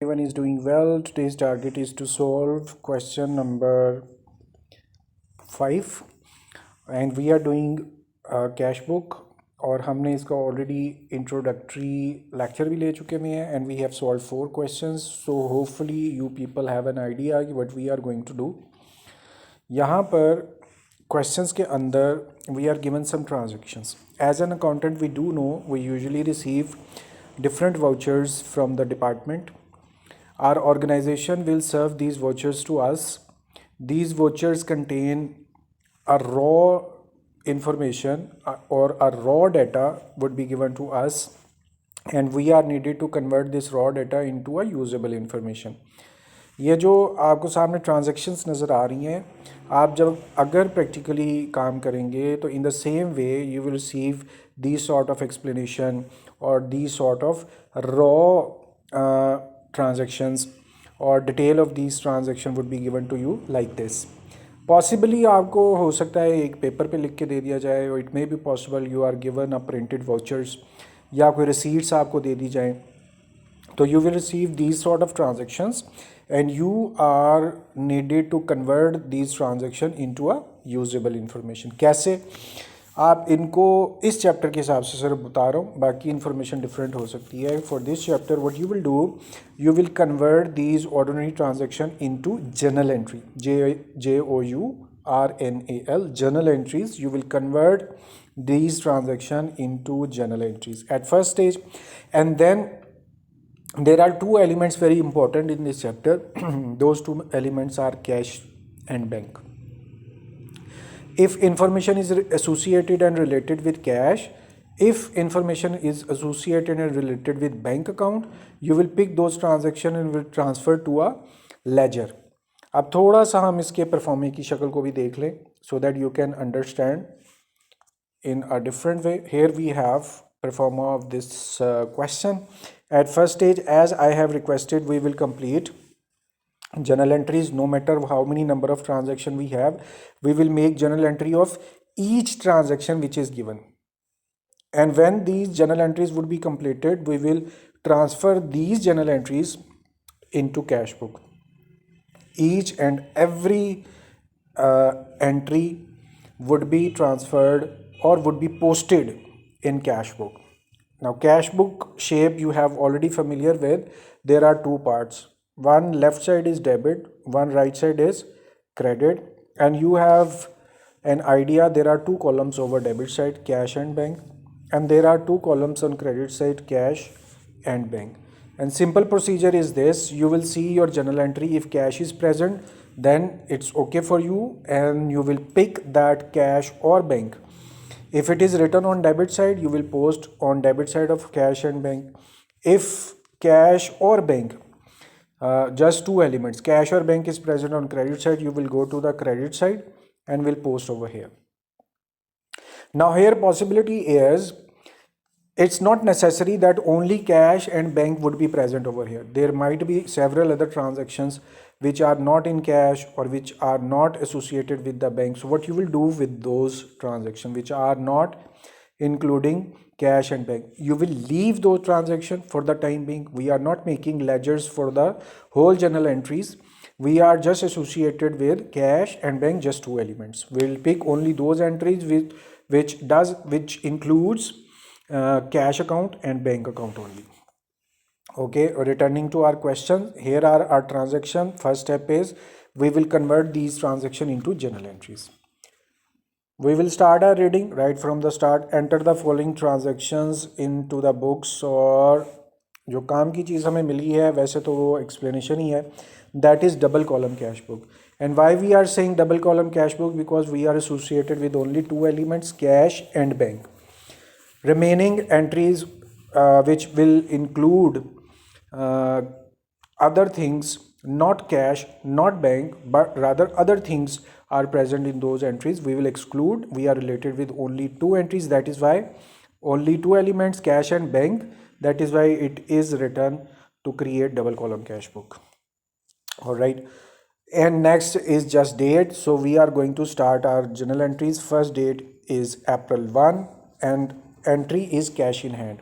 Everyone is doing well. Today's target is to solve question number 5 and we are doing cash book और हमने इसका already introductory lecture भी ले चुके हैं and we have solved 4 questions. So hopefully you people have an idea what we are going to do. यहाँ पर questions के अंदर we are given some transactions. As an accountant we do know we usually receive different vouchers from the department. Our organization will serve these vouchers to us. These vouchers contain a raw information or a raw data would be given to us and we are needed to convert this raw data into a usable information. ये जो आपको सामने transactions नज़र आ रही हैं आप जब अगर प्रैक्टिकली काम करेंगे तो in the same way you will receive this sort of explanation और this sort of raw transactions or detail of these transaction would be given to you like this. Possibly आपको हो सकता है एक पेपर पे लिख के दे दिया जाए और it may be possible you are given a printed vouchers या कोई receipts आपको दे दी जाए तो you will receive these sort of transactions and you are needed to convert these transaction into a usable information. कैसे आप इनको इस चैप्टर के हिसाब से सिर्फ बता रहा हूँ बाकी इन्फॉर्मेशन डिफरेंट हो सकती है. For this chapter what you will do you will convert these ordinary transaction into journal entry JOURNAL journal entries. You will convert these transaction into journal entries at first stage and then there are two elements very important in this chapter. Those two elements are cash and bank. If information is associated and related with cash, if information is associated and related with bank account, you will pick those transaction and will transfer to a ledger. अब थोड़ा सा हम इसके परफॉर्मे की शक्ल को भी देख लें so that you can understand in a different way. Here we have performer of this question. At first stage, as I have requested, we will complete journal entries. No matter how many number of transaction we have, we will make journal entry of each transaction which is given, and when these journal entries would be completed we will transfer these journal entries into cash book. Each and every entry would be transferred or would be posted in cash book. Now cash book shape you have already familiar with. There are two parts. One left side is debit, one right side is credit, and you have an idea there are two columns over debit side, cash and bank, and there are two columns on credit side, cash and bank. And simple procedure is this: you will see your journal entry. If cash is present then it's okay for you and you will pick that cash or bank. If it is written on debit side, you will post on debit side of cash and bank. If cash or bank, just two elements, cash or bank is present on credit side, you will go to the credit side and will post over here. Now here possibility is it's not necessary that only cash and bank would be present over here. There might be several other transactions which are not in cash or which are not associated with the bank. So what you will do with those transactions which are not including cash and bank, you will leave those transactions for the time being. We are not making ledgers for the whole journal entries. We are just associated with cash and bank, just two elements. We will pick only those entries which includes cash account and bank account only. Okay, returning to our question, here are our transaction. First step is we will convert these transaction into journal entries. We will start our reading right from the start. Enter the following transactions into the books. और जो काम की चीज़ हमें मिली है वैसे तो वो explanation ही है. That is double column cash book. And why we are saying double column cash book? Because we are associated with only two elements, cash and bank. Remaining entries which will include other things, not cash, not bank, but rather other things are present in those entries, we will exclude. We are related with only two entries, that is why only two elements, cash and bank, that is why it is written to create double column cash book. All right, and next is just date. So we are going to start our journal entries. First date is April 1 and entry is cash in hand.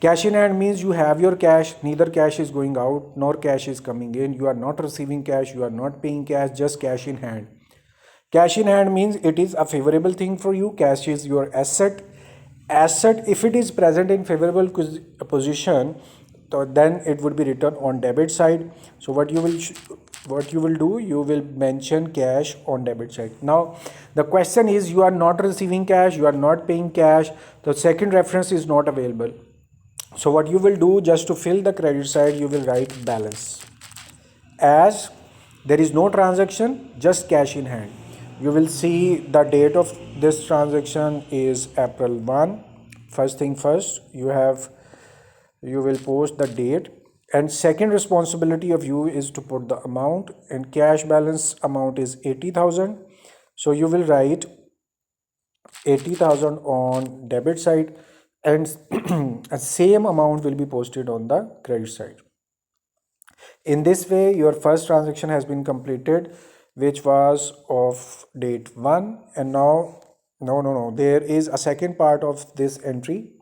Cash in hand means you have your cash, neither cash is going out nor cash is coming in. You are not receiving cash, you are not paying cash, just cash in hand. Cash in hand means it is a favorable thing for you. Cash is your asset. Asset, if it is present in favorable position, so then it would be written on debit side. So what you will do, you will mention cash on debit side. Now the question is, you are not receiving cash, you are not paying cash, the second reference is not available. So what you will do, just to fill the credit side, you will write balance. As there is no transaction, just cash in hand. You will see the date of this transaction is April 1. First thing first, you will post the date, and second responsibility of you is to put the amount, and cash balance amount is 80,000. So you will write 80,000 on debit side, and a same amount will be posted on the credit side. In this way, your first transaction has been completed, which was of date 1, and now no, there is a second part of this entry,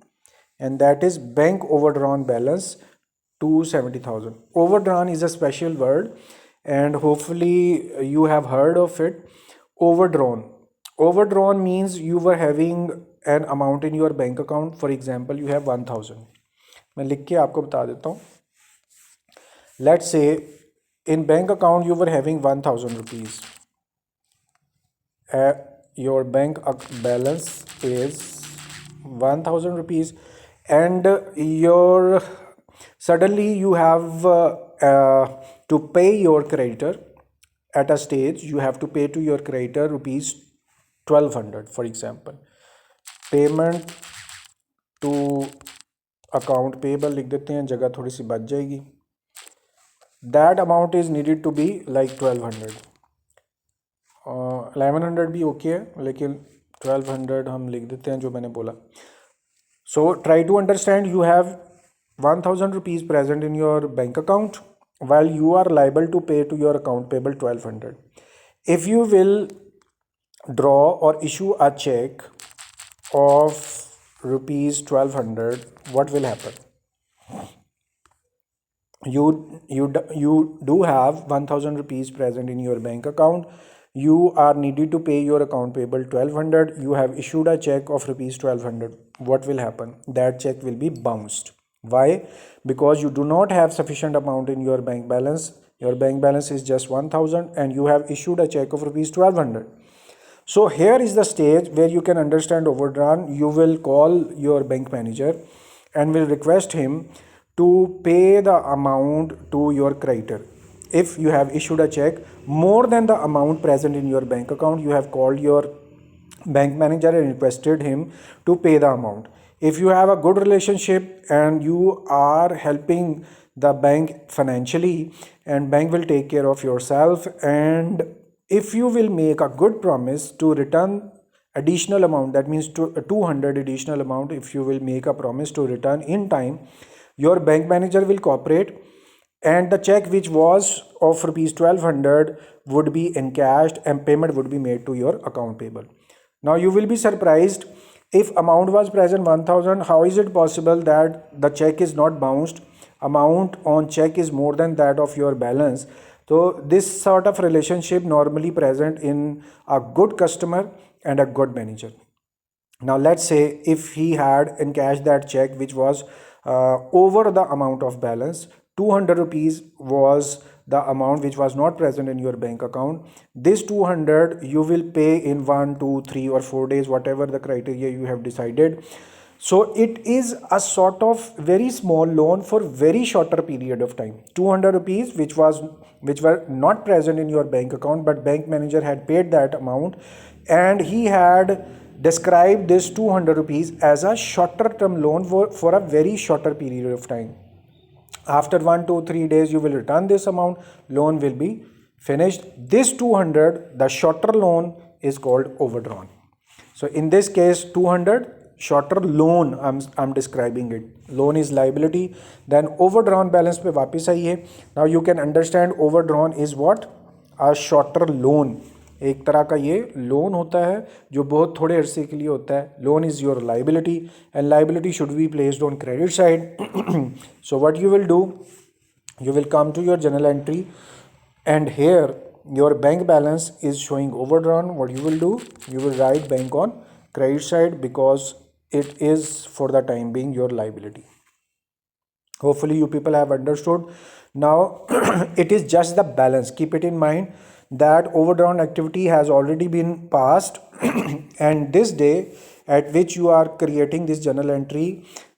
and that is bank overdrawn balance 270,000. Overdrawn is a special word, and hopefully you have heard of it. Overdrawn means you were having an amount in your bank account. For example, you have 1000. मैं लिख के आपको बता देता हूँ. Let's say in bank account you were having 1000 rupees. Your bank balance is 1000 rupees, and suddenly you have to pay your creditor. At a stage you have to pay to your creditor rupees 1200, for example. Payment to account payable लिख देते हैं, जगह थोड़ी सी बच जाएगी. That amount is needed to be like 1200. 1100 भी okay है, लेकिन 1200 हम लिख देते हैं जो मैंने बोला. So try to understand, you have 1000 rupees present in your bank account, while you are liable to pay to your account payable 1200. If you will draw or issue a check of rupees 1200, what will happen? You do have 1000 rupees present in your bank account. You are needed to pay your account payable 1200. You have issued a check of rupees 1200. What will happen? That check will be bounced. Why? Because you do not have sufficient amount in your bank balance. Your bank balance is just 1000, and you have issued a check of rupees 1200. So here is the stage where you can understand overdrawn. You will call your bank manager and will request him to pay the amount to your creditor. If you have issued a check more than the amount present in your bank account, you have called your bank manager and requested him to pay the amount. If you have a good relationship and you are helping the bank financially, and bank will take care of yourself, and if you will make a good promise to return additional amount, that means 200 additional amount, if you will make a promise to return in time, your bank manager will cooperate, and the check which was of rupees 1200 would be encashed and payment would be made to your account payable. Now you will be surprised, if amount was present 1000, how is it possible that the check is not bounced? Amount on check is more than that of your balance. So this sort of relationship normally present in a good customer and a good manager. Now let's say if he had encashed that check which was over the amount of balance, 200 rupees was the amount which was not present in your bank account. This 200 you will pay in 1, 2, 3 or 4 days, whatever the criteria you have decided. So it is a sort of very small loan for very shorter period of time. 200 rupees which were not present in your bank account, but bank manager had paid that amount, and he had described this 200 rupees as a shorter term loan for a very shorter period of time. After 1, 2, 3 days you will return this amount, loan will be finished. This 200, the shorter loan, is called overdrawn. So in this case 200 shorter loan, I'm describing it. Loan is liability, then overdrawn balance पे वापस आई है. Now you can understand overdrawn is what? A shorter loan. एक तरह का ये loan होता है जो बहुत थोड़े अरसे के लिए होता है. Loan is your liability and liability should be placed on credit side. So what you will do, you will come to your journal entry and here your bank balance is showing overdrawn. What you will do, you will write bank on credit side because it is for the time being your liability. Hopefully you people have understood. Now it is just the balance. Keep it in mind that overdrawn activity has already been passed and this day at which you are creating this journal entry,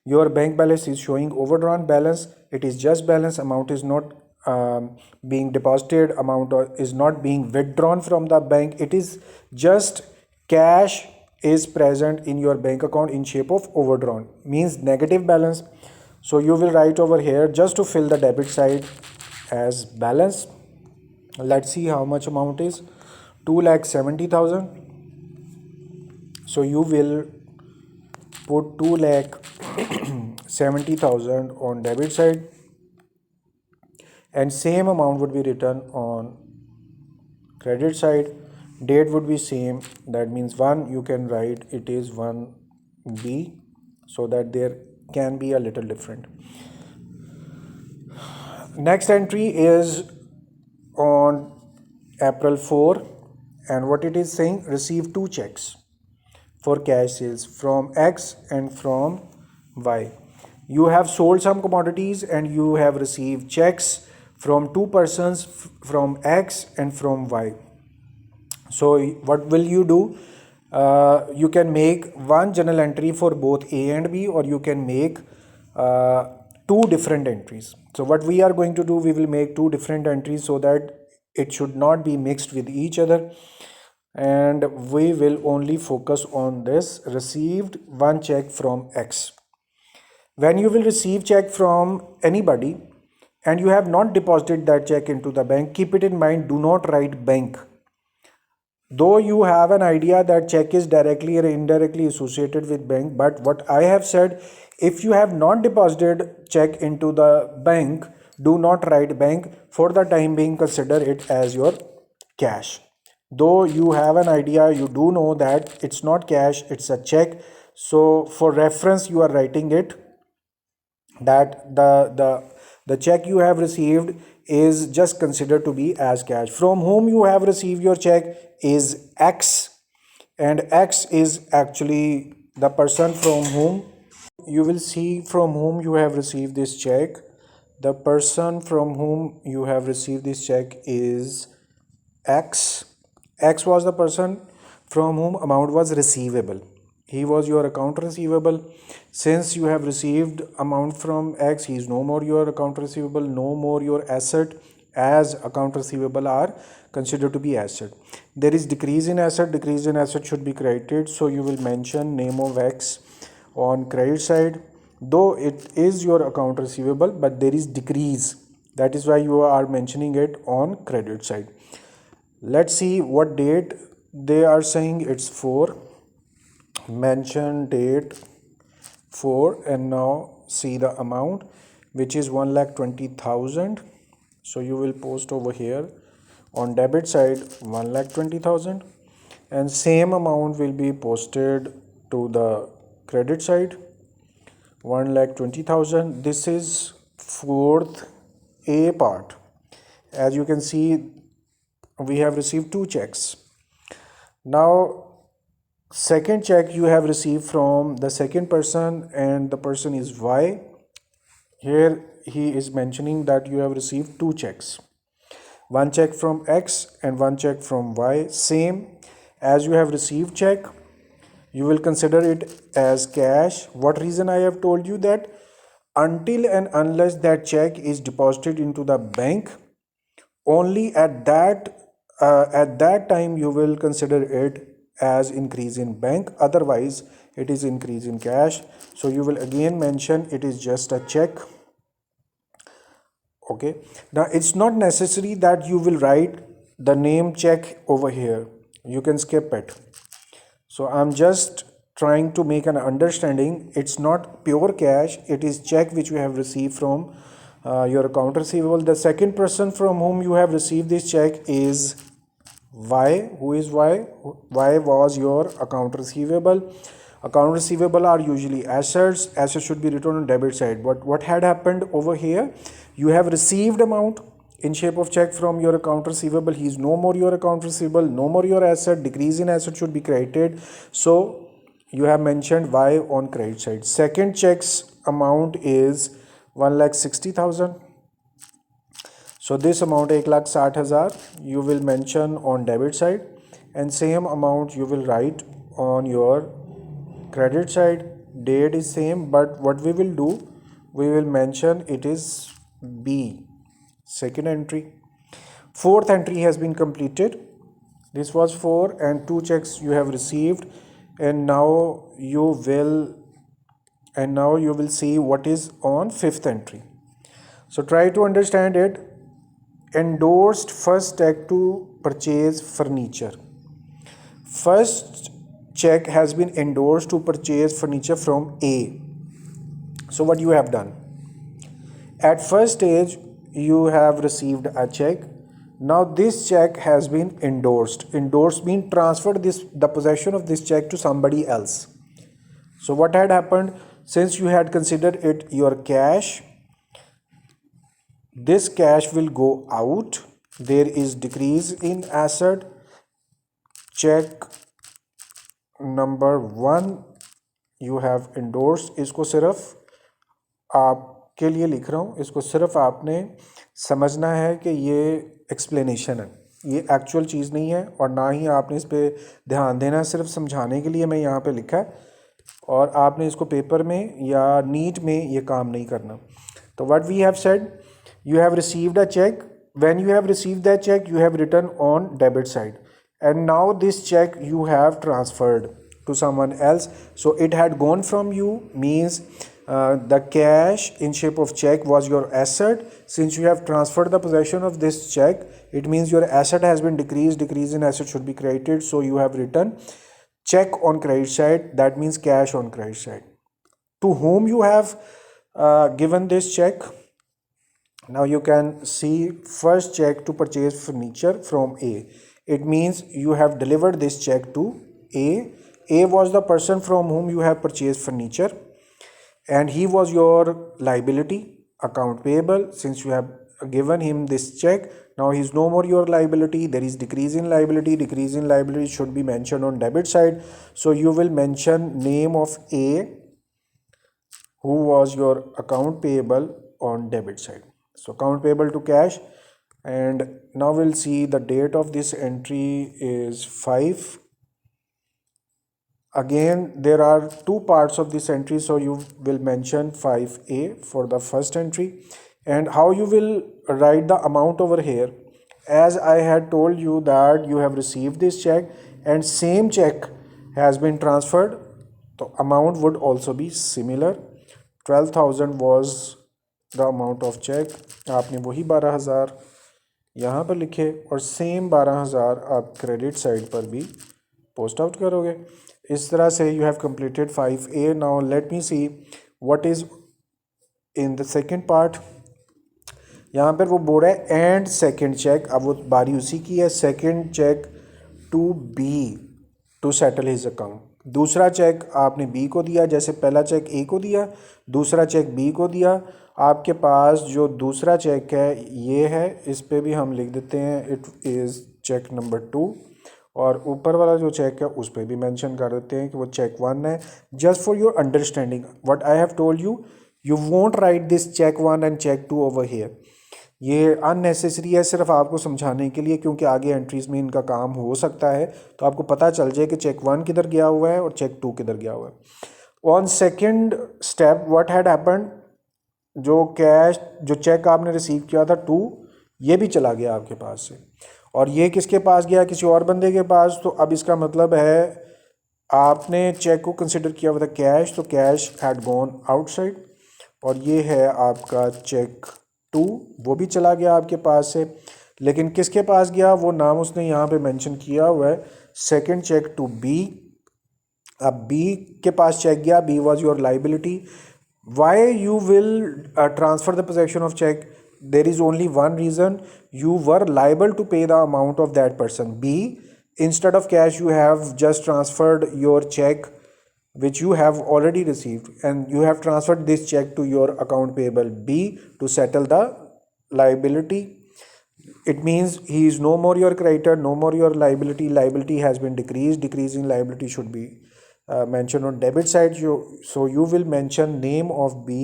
your bank balance is showing overdrawn balance. It is just balance. Amount is not being deposited, amount is not being withdrawn from the bank. It is just cash is present in your bank account in shape of overdrawn, means negative balance. So you will write over here just to fill the debit side as balance. Let's see how much amount is 2,70,000. So you will put 2,70,000 on debit side and same amount would be written on credit side. Date would be same, that means 1 you can write it is 1B so that there can be a little different. Next entry is on April 4 and what it is saying, receive 2 checks for cash sales from X and from Y. You have sold some commodities and you have received checks from 2 persons from X and from Y. So what will you do? You can make one journal entry for both A and B, or you can make 2 different entries. So what we are going to do, we will make 2 different entries so that it should not be mixed with each other, and we will only focus on this received one check from X. When you will receive check from anybody and you have not deposited that check into the bank, keep it in mind, do not write bank. Though you have an idea that check is directly or indirectly associated with bank, but what I have said, if you have not deposited check into the bank, do not write bank. For the time being, consider it as your cash. Though you have an idea, you do know that it's not cash, it's a check. So for reference, you are writing it that the check you have received is just considered to be as cash. From whom you have received your check is X, and X is actually the person from whom you will see from whom you have received this check. The person from whom you have received this check is X. X was the person from whom amount was receivable. He was your account receivable. Since you have received amount from X, he is no more your account receivable, no more your asset, as account receivable are considered to be asset. There is decrease in asset should be credited. So you will mention name of X on credit side, though it is your account receivable, but there is decrease. That is why you are mentioning it on credit side. Let's see what date they are saying. It's 4. Mention date 4 and now see the amount, which is 1,20,000. So you will post over here on debit side 1,20,000 and same amount will be posted to the credit side 1,20,000. This is 4th A part. As you can see, we have received 2 checks. Now second check you have received from the second person and the person is Y. Here he is mentioning that you have received 2 checks, one check from X and one check from Y. Same as you have received check, you will consider it as cash. What reason I have told you that? Until and unless that check is deposited into the bank, only at that time you will consider it as increase in bank, otherwise it is increase in cash. So you will again mention it is just a check. Okay, now it's not necessary that you will write the name check over here, you can skip it. So I'm just trying to make an understanding. It's not pure cash, it is check which you have received from your account receivable. The second person from whom you have received this check is Y, who is Y? Y was your account receivable. Account receivable are usually assets. Assets should be written on debit side. But what had happened over here? You have received amount in shape of check from your account receivable. He is no more your account receivable, no more your asset. Decrease in asset should be credited. So you have mentioned Y on credit side. Second check's amount is 1,60,000. So this amount 1,60,000 you will mention on debit side, and same amount you will write on your credit side. Date is same, but what we will do, we will mention it is B, second entry. Fourth entry has been completed. This was 4 and 2 checks you have received, and now you will see what is on fifth entry. So try to understand it. Endorsed first check to purchase furniture. First check has been endorsed to purchase furniture from A. So what you have done? At first stage, you have received a check. Now this check has been endorsed. Endorsed means transferred the possession of this check to somebody else. So what had happened? Since you had considered it your cash, this cash will go out. There is decrease in asset. Check number 1 you have endorsed. इसको सिर्फ आपके लिए लिख रहा हूँ, इसको सिर्फ आपने समझना है कि ये एक्सप्लेनेशन है, ये एक्चुअल चीज़ नहीं है, और ना ही आपने इस पर ध्यान देना, सिर्फ समझाने के लिए मैं यहाँ पे लिखा है, और आपने इसको पेपर में या नीट में ये काम नहीं करना. तो what we have said, you have received a check. When you have received that check, you have written on debit side, and now this check you have transferred to someone else. So it had gone from you, means the cash in shape of check was your asset. Since you have transferred the possession of this check, it means your asset has been decreased. Decrease in asset should be credited, so you have written check on credit side. That means cash on credit side. To whom you have given this check? Now you can see first check to purchase furniture from A. It means you have delivered this check to A. A was the person from whom you have purchased furniture, and he was your liability, account payable. Since you have given him this check, now he is no more your liability. There is decrease in liability. Decrease in liability should be mentioned on debit side. So you will mention name of A, who was your account payable, on debit side. So account payable to cash, and now we'll see the date of this entry is 5. Again, there are two parts of this entry, so you will mention 5A for the first entry. And how you will write the amount over here, as I had told you that you have received this check and same check has been transferred, the amount would also be similar. 12,000 was the amount of cheque. आपने वही 12,000 यहाँ पर लिखे, और same 12,000 आप credit side पर भी post out करोगे. इस तरह से you have completed 5A. Now let me C what is in the second part. यहाँ पर वो बोल रहा है एंड सेकंड चेक. अब वो बारी उसी की है. Second cheque to B to settle his account. दूसरा चेक आपने B को दिया, जैसे पहला चेक A को दिया, दूसरा चेक B को दिया. आपके पास जो दूसरा चेक है ये है, इस पे भी हम लिख देते हैं इट इज़ चेक नंबर 2, और ऊपर वाला जो चेक है उस पर भी मेंशन कर देते हैं कि वो चेक 1 है. Just for your understanding what I have told you, you won't write this cheque 1 and cheque 2 over here. ये अननेसेसरी है, सिर्फ आपको समझाने के लिए, क्योंकि आगे एंट्रीज में इनका काम हो सकता है, तो आपको पता चल जाए कि चेक 1 किधर गया हुआ है और चेक 2 किधर गया हुआ है. On second step what had happened, जो कैश जो चेक आपने रिसीव किया था 2, ये भी चला गया आपके पास से, और ये किसके पास गया? किसी और बंदे के पास. तो अब इसका मतलब है आपने चेक को कंसिडर किया हुआ था कैश, तो कैश हैड गॉन आउटसाइड, और ये है आपका चेक 2, वो भी चला गया आपके पास से. लेकिन किसके पास गया वो नाम उसने यहाँ पे मेंशन किया हुआ है, सेकंड चेक टू B. अब B के पास चेक गया, B was your liability. Why you will transfer the possession of check? there is only one reason: you were liable to pay the amount of that person. B, instead of cash you have just transferred your check which you have already received, and you have transferred this check to your account payable B to settle the liability. It means he is no more your creditor, no more your liability. Liability has been decreased. Decreasing liability should be mentioned on debit side. So you will mention name of B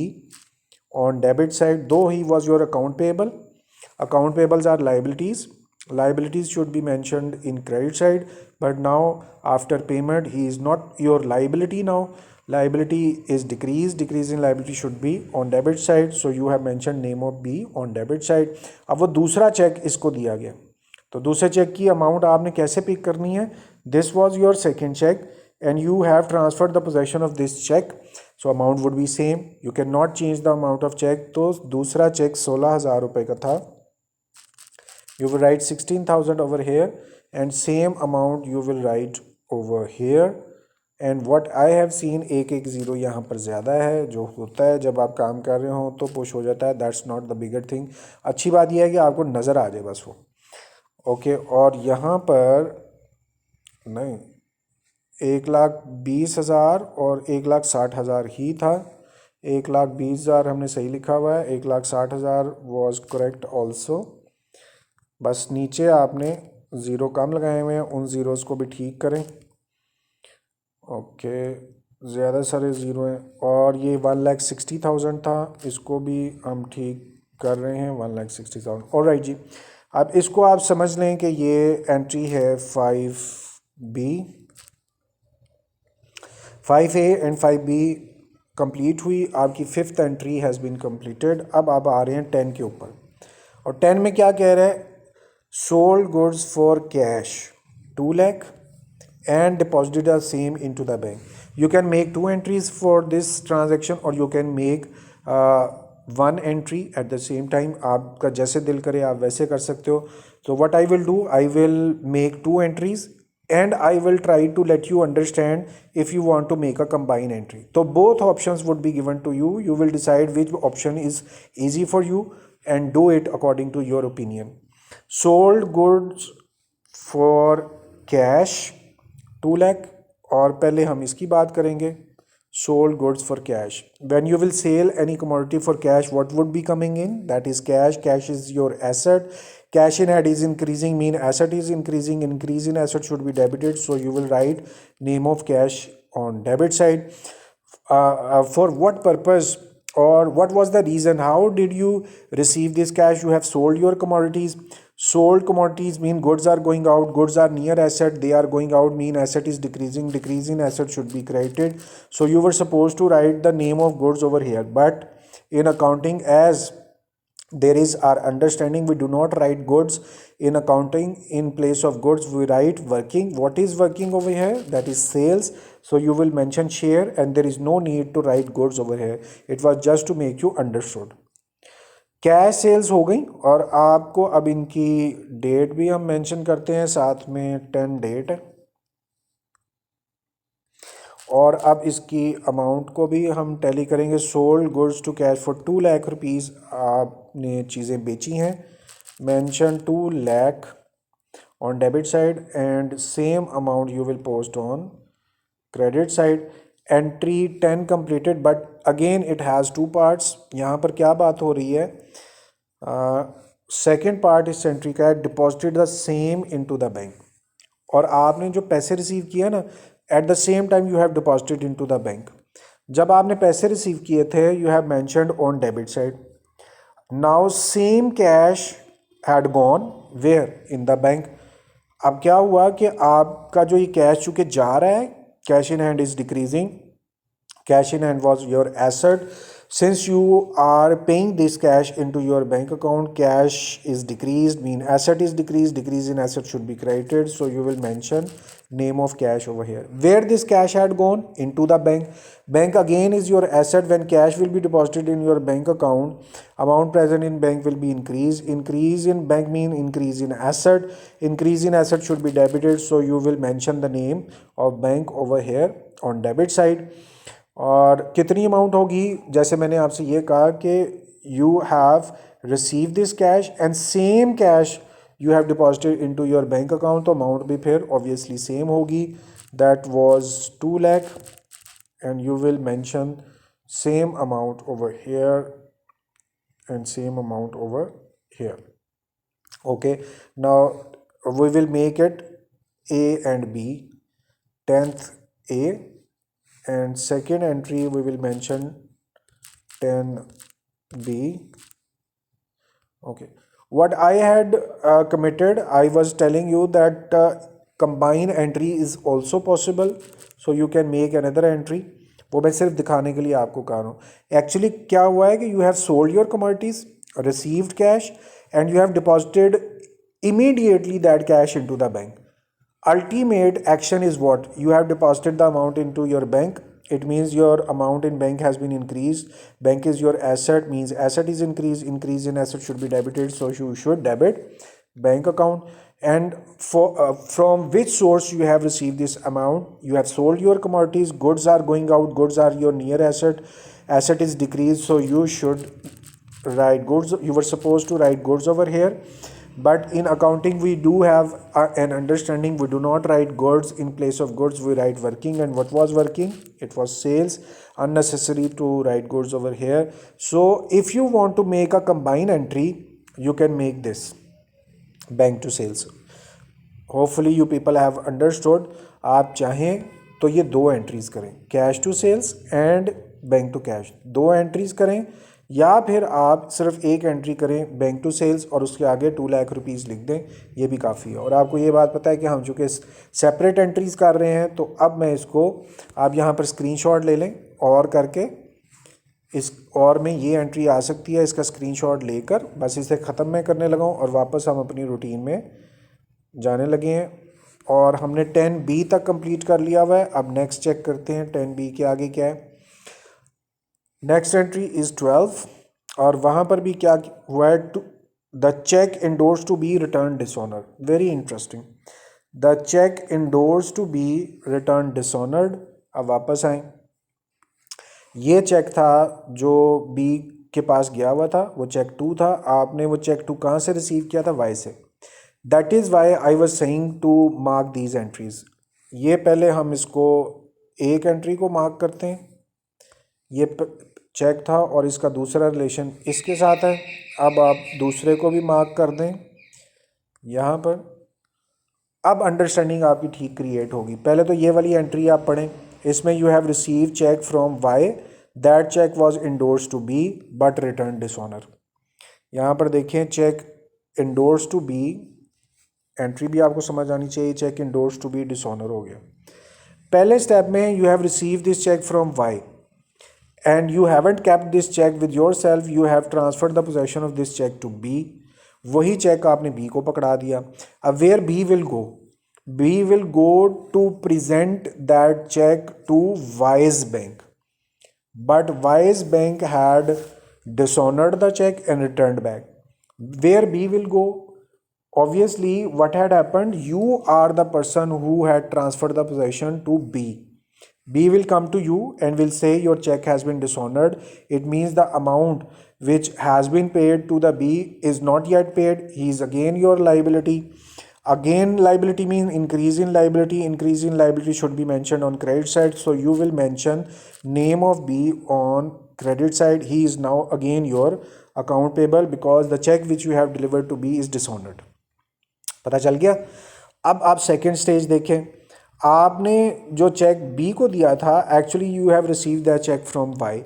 on debit side, though he was your account payable. Account payables are liabilities. Liabilities should be mentioned in credit side, but now after payment he is not your liability now. Liability is decreased. Decreasing liability should be on debit side, so you have mentioned name of B on debit side. अब वो दूसरा check इसको दिया गया, तो दूसरे check की amount आपने कैसे पिक करनी है? This was your second cheque and you have transferred the possession of this check, so amount would be same. You cannot change the amount of check. तो दूसरा चेक 16,000 रुपये का था. You will write 16,000 over here and same amount you will write over here. And what I have seen, एक एक zero यहाँ पर ज़्यादा है, जो होता है जब आप काम कर रहे हो तो पुश हो जाता है. That's not the bigger thing. अच्छी बात यह है कि आपको नज़र आ जाए बस वो. ओके, और यहाँ पर नहीं, 1,20,000 और 1,60,000 ही था. 1,20,000 हमने सही लिखा हुआ है. 1,60,000 वॉज करेक्ट ऑल्सो. बस नीचे आपने ज़ीरो कम लगाए हुए हैं, उन ज़ीरोज़ को भी ठीक करें. ओके, ज़्यादा सारे ज़ीरो हैं. और ये 1,60,000 था, इसको भी हम ठीक कर रहे हैं. 1,60,000. ऑलराइट जी. अब इसको आप समझ लें कि ये एंट्री है 5B, 5A and 5B complete हुई. आपकी fifth entry has been completed. अब आप आ रहे हैं 10 के ऊपर. और 10 में क्या कह रहा है? Sold goods for cash 2 lakh and deposited the same into the bank. You can make 2 entries for this transaction or you can make 1 entry at the same time. आपका जैसे दिल करे आप वैसे कर सकते हो. So what I will do, I will make 2 entries and I will try to let you understand if you want to make a combined entry. So both options would be given to you. You will decide which option is easy for you and do it according to your opinion. Sold goods for cash 2 lakh. और पहले हम इसकी बात करेंगे. Sold goods for cash. When you will sell any commodity for cash, what would be coming in? That is cash. Cash is your asset. Cash in hand is increasing, mean asset is increasing. Increase in asset should be debited, so you will write name of cash on debit side. For what purpose or what was the reason? How did you receive this cash? You have sold your commodities. Sold commodities mean goods are going out. Goods are near asset. They are going out mean asset is decreasing. Decreasing asset should be credited. So you were supposed to write the name of goods over here. But in accounting, as there is our understanding, we do not write goods in accounting. In place of goods we write working. What is working over here? That is sales. So you will mention share and there is no need to write goods over here. It was just to make you understood. Cash sales हो गई. और आपको अब इनकी date भी हम mention करते हैं, साथ में 10 डेट है. और अब इसकी अमाउंट को भी हम टैली करेंगे. Sold goods to cash for 2 lakh rupees आपने चीज़ें बेची हैं. Mention 2 lakh on debit side and same amount you will post on credit side. Entry 10 completed, but again it has 2 parts. यहाँ पर क्या बात हो रही है? सेकेंड पार्ट इस एंट्री का है deposited the same into the bank. और आपने जो पैसे रिसीव किया ना, at the same time you have deposited into the bank. जब आपने पैसे रिसीव किए थे, you have mentioned on debit side. Now same cash had gone where? In the bank. अब क्या हुआ कि आपका जो ये कैश चूँकि जा रहा है, cash in hand is decreasing. Cash in hand was your asset. Since you are paying this cash into your bank account, cash is decreased, mean asset is decreased. Decrease in asset should be credited, so you will mention name of cash over here. Where this cash had gone? Into the bank. Bank again is your asset. When cash will be deposited in your bank account, amount present in bank will be increased. Increase in bank mean increase in asset. Increase in asset should be debited, so you will mention the name of bank over here on debit side. और कितनी amount होगी? जैसे मैंने आपसे ये कहा कि you have receive this cash and same cash you have deposited into your bank account, तो amount भी फिर obviously same होगी, that was 2 lakh and you will mention same amount over here and same amount over here. Okay, now we will make it A and B. 10th A and second entry we will mention 10B. Okay, what I had committed, I was telling you that combine entry is also possible, so you can make another entry. वो मैं सिर्फ दिखाने के लिए आपको कह रहा हूँ। एक्चुअली क्या हुआ है कि you have sold your commodities, received cash and you have deposited immediately that cash into the bank. Ultimate action is what? You have deposited the amount into your bank. It means your amount in bank has been increased. Bank is your asset, means asset is increased. Increase in asset should be debited, so you should debit bank account. And from which source you have received this amount? You have sold your commodities, goods are going out, goods are your near asset, asset is decreased, so you should write goods. You were supposed to write goods over here, but in accounting we do have an understanding, we do not write goods in place of goods, we write working. And what was working? It was sales. Unnecessary to write goods over here. So if you want to make a combined entry, you can make this bank to sales. Hopefully you people have understood. आप चाहें तो ये दो entries करें, cash to sales and bank to cash, दो entries करें, या फिर आप सिर्फ एक एंट्री करें बैंक टू सेल्स और उसके आगे 2 लाख रुपीज़ लिख दें, ये भी काफ़ी है। और आपको ये बात पता है कि हम चूँकि सेपरेट एंट्रीज कर रहे हैं, तो अब मैं इसको, आप यहाँ पर स्क्रीनशॉट ले लें और करके इस और में ये एंट्री आ सकती है, इसका स्क्रीनशॉट लेकर बस इसे ख़त्म मैं करने लगा हूँ और वापस हम अपनी रूटीन में जाने लगे हैं। और हमने 10B तक कंप्लीट कर लिया हुआ है। अब नेक्स्ट चेक करते हैं 10B के आगे क्या है। नेक्स्ट एंट्री इज़ 12 और वहाँ पर भी क्या हुआ है, the cheque endorse to be return dishonour. Very interesting, the cheque endorse to be return dishonoured. अब वापस आएँ, ये चेक था जो बी के पास गया हुआ था, वो चेक 2 था। आपने वो चेक 2 कहाँ से रिसीव किया था? वाई से। That is why I was saying to mark these entries. ये पहले हम इसको एक एंट्री को मार्क करते हैं, ये चेक था और इसका दूसरा रिलेशन इसके साथ है। अब आप दूसरे को भी मार्क कर दें यहाँ पर। अब अंडरस्टैंडिंग आपकी ठीक क्रिएट होगी। पहले तो ये वाली एंट्री आप पढ़ें, इसमें you have receive cheque from Y, that cheque was endorse to be but return dishonour. यहाँ पर देखें, cheque endorse to be, entry भी आपको समझ आनी चाहिए, cheque endorse to be dishonour हो गया। पहले स्टेप में you have receive this cheque from Y and you haven't kept this check with yourself, you have transferred the possession of this check to B. वही check आपने B को पकड़ा दिया। अब where B will go? B will go to present that check to Y's bank, but Y's bank had dishonored the check and returned back. Where B will go? Obviously what had happened, you are the person who had transferred the possession to B. B will come to you and will say your check has been dishonored. It means the amount which has been paid to the B is not yet paid. He is again your liability. Again, liability means increase in liability. Increase in liability should be mentioned on credit side. So you will mention name of B on credit side. He is now again your account payable because the check which you have delivered to B is dishonored. पता चल गया? अब आप second stage देखें। आपने जो check B को दिया था, actually you have receive the cheque from Y.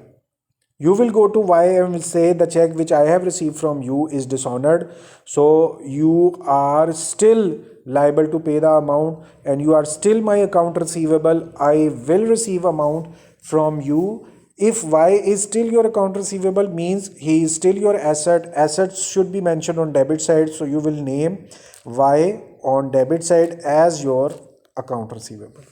You will go to Y and will say the cheque which I have receive from you is dishonoured, so you are still liable to pay the amount and you are still my account receivable. I will receive amount from you. If Y is still your account receivable, means he is still your asset. Assets should be mentioned on debit side, so you will name Y on debit side as your account receivable.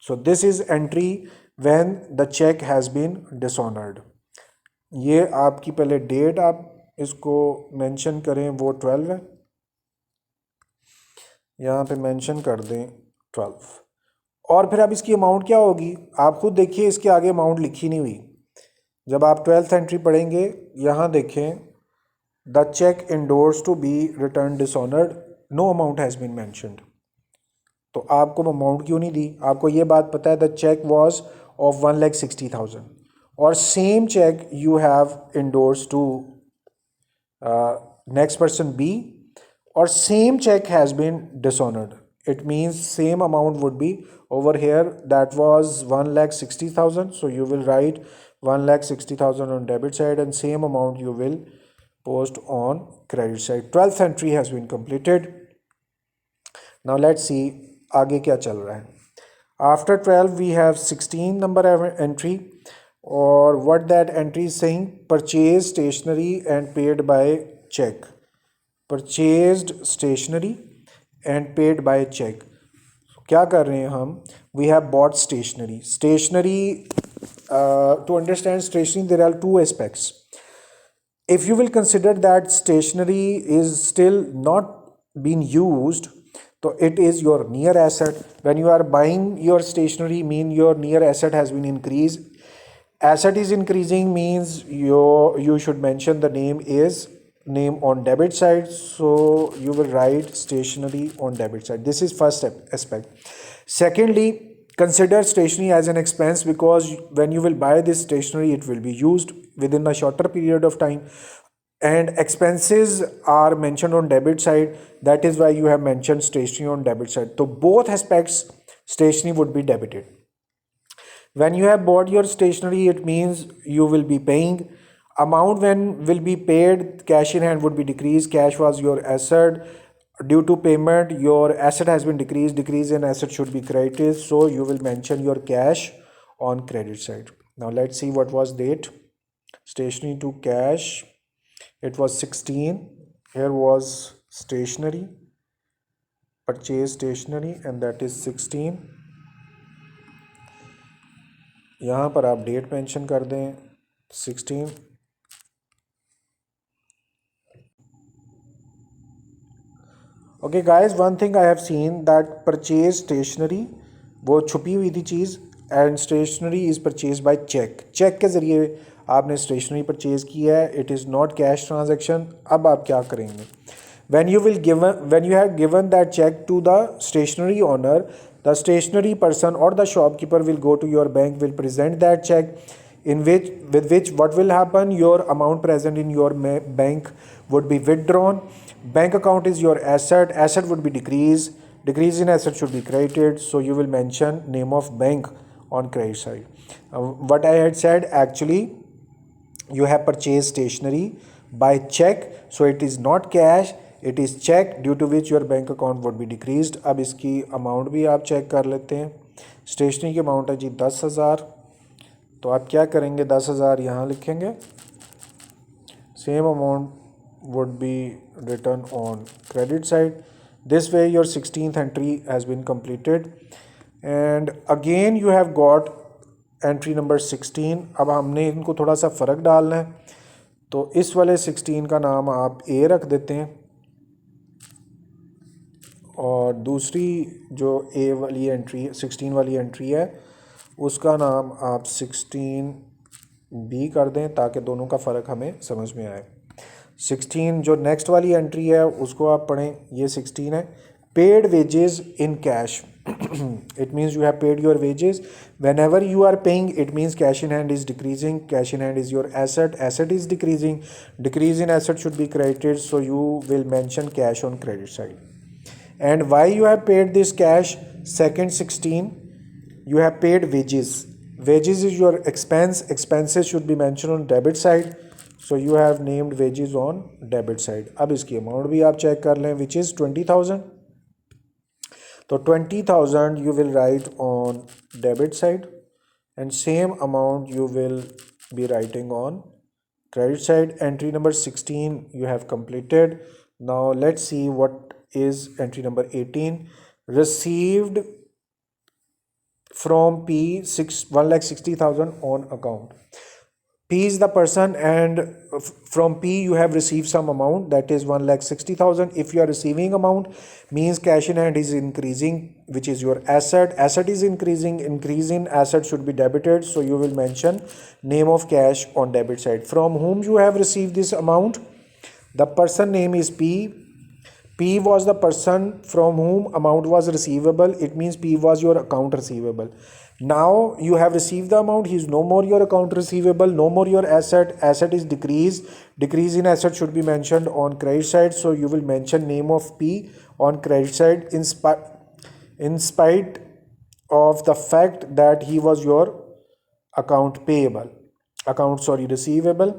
So this is entry when the check has been dishonored. ये आपकी पहले date आप इसको mention करें, वो 12 है, यहाँ पे मेंशन कर दें 12। और फिर अब इसकी अमाउंट क्या होगी आप खुद देखिए, इसके आगे अमाउंट लिखी नहीं हुई। जब आप 12th एंट्री पढ़ेंगे, यहाँ देखें the check endorsed to be returned dishonored, no amount has been mentioned. तो आपको अमाउंट क्यों नहीं दी? आपको ये बात पता है द चेक वॉज ऑफ 1,60,000 और same cheque you have endorsed to next person B or same check has been dishonored. It means same amount would be over here, that was 1,60,000, so you will write 1,60,000 on debit side and same amount you will post on credit side. 12th entry has been completed. Now let's see आगे क्या चल रहा है. After 12 we have 16 number entry, or what that entry is saying, purchase stationery and paid by check. Purchased stationery and paid by check. क्या कर रहे हैं हम? We have bought stationery. Stationery, to understand stationery there are two aspects. If you will consider that stationery is still not being used, so it is your near asset. When you are buying your stationery, mean your near asset has been increased. Asset is increasing means you should mention the name on debit side, so you will write stationery on debit side. This is first aspect. Secondly, consider stationery as an expense, because when you will buy this stationery it will be used within a shorter period of time, and expenses are mentioned on debit side. That is why you have mentioned stationery on debit side. So both aspects stationery would be debited. When you have bought your stationery, it means you will be paying amount. When will be paid, cash in hand would be decreased. Cash was your asset. Due to payment, your asset has been decreased. Decrease in asset should be credited, so you will mention your cash on credit side. Now let's see what was date. Stationery to cash, it was 16. Here was stationery, purchase stationery, and that is 16. यहाँ पर आप date mention कर दें 16. Okay guys, one thing I have seen that purchase stationery वो छुपी हुई थी चीज़, and stationery is purchase by cheque. Cheque के ज़रिए आपने स्टेशनरी परचेज किया है. It is not cash transaction. अब आप क्या करेंगे? when you have given that check to the stationery owner, the stationery person or the shopkeeper will go to your bank, will present that check, with which what will happen, your amount present in your bank would be withdrawn. Bank account is your asset would be decrease in asset should be credited, so you will mention name of bank on credit side. What I had said, actually you have purchased stationery by check, so it is not cash, it is check, due to which your bank account would be decreased. अब इसकी amount भी आप check कर लेते हैं. Stationery की amount है जी 10,000. तो आप क्या करेंगे? 10,000 यहाँ लिखेंगे. Same amount would be written on credit side. This way your 16th entry has been completed, and again you have got entry number 16. अब हमने इनको थोड़ा सा फ़र्क डालना है, तो इस वाले 16 का नाम आप A रख देते हैं, और दूसरी जो A वाली एंट्री 16 वाली एंट्री है उसका नाम आप 16B कर दें, ताकि दोनों का फ़र्क हमें समझ में आए. 16 जो नेक्स्ट वाली एंट्री है उसको आप पढ़ें. ये 16 है. Paid wages in cash. It means you have paid your wages. Whenever you are paying, it means cash in hand is decreasing. Cash in hand is your asset. Asset is decreasing. Decrease in asset should be credited, so you will mention cash on credit side. And why you have paid this cash? Second 16, you have paid wages. Wages is your expense. Expenses should be mentioned on debit side, so you have named wages on debit side. अब इसकी amount भी आप check कर लें, which is 20,000. तो 20,000 you will write on debit side, and same amount you will be writing on credit side. Entry number 16 you have completed. Now let's see what is entry number 18. Received from P 1,60,000 on account. P is the person, and from P you have received some amount, that is 1,60,000. If you are receiving amount, means cash in hand is increasing, which is your asset. Asset is increasing. Increase in asset should be debited, so you will mention name of cash on debit side. From whom you have received this amount? The person name is P. P was the person from whom amount was receivable. It means P was your account receivable. Now you have received the amount. He is no more your account receivable, no more your asset. Asset is decreased. Decrease in asset should be mentioned on credit side. So you will mention name of P on credit side in spite of the fact that he was your receivable.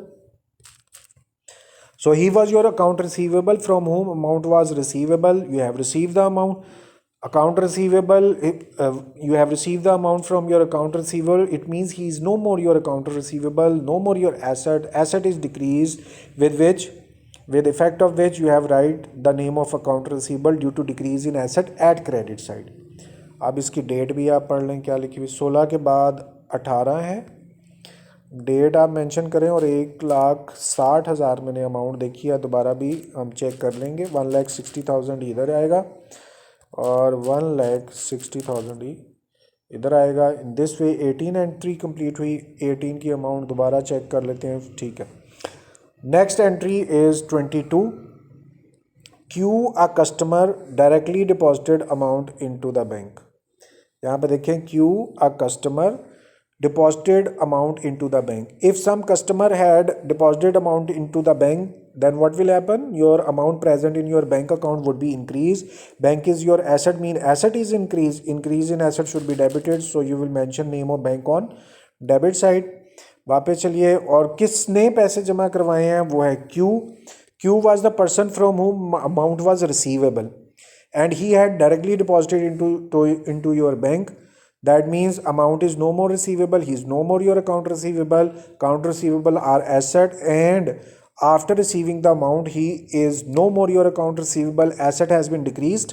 So he was your account receivable from whom amount was receivable. You have received the amount. Account receivable, you have received the amount from your account receivable. It means he is no more your account receivable, no more your asset. Asset is decreased, with effect of which you have write the name of account receivable due to decrease in asset at credit side. अब इसकी date भी आप पढ़ लें क्या लिखी हुई, 16 के बाद 18 है, डेट आप मेंशन करें और 1,60,000 मैंने अमाउंट देखी है, दोबारा भी हम चेक कर लेंगे। 1,60,000 इधर आएगा और 1,60,000 ही इधर आएगा। In this way 18 entry complete हुई। 18 की अमाउंट दोबारा चेक कर लेते हैं, ठीक है। Next entry is 22। Q a customer directly deposited amount into the bank. यहाँ पे देखें, Q a customer deposited amount into the bank. If some customer had deposited amount into the bank, then what will happen? Your amount present in your bank account would be increased. Bank is your asset, mean asset is increased. Increase in asset should be debited, so you will mention name of bank on debit side. वापस चलिए, और किसने पैसे जमा करवाए हैं, वो है Q. Q was the person from whom amount was receivable and he had directly deposited into your bank. That means amount is no more receivable. He is no more your account receivable. Account receivable are asset, and after receiving the amount, he is no more your account receivable. Asset has been decreased.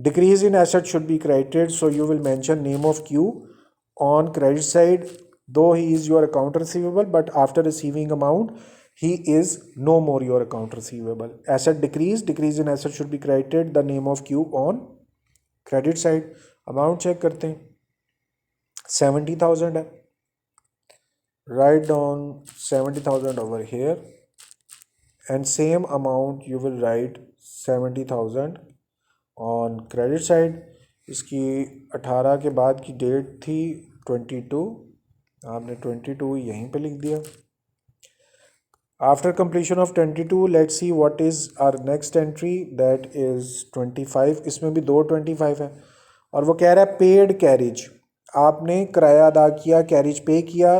Decrease in asset should be credited. So you will mention name of Q on credit side. Though he is your account receivable, but after receiving amount, he is no more your account receivable. Asset decreased. Decrease in asset should be credited. The name of Q on credit side. Amount check करते हैं, 70,000 है. Write down 70,000 over here, and same amount you will write 70,000 on credit side. इसकी 18 के बाद की date थी 22, आपने 22 यहीं पे लिख दिया. After completion of 22, let's see what is our next entry, that is 25. इसमें भी दो 25 है, और वो कह रहा है पेड कैरेज. आपने किराया अदा किया, कैरेज पे किया.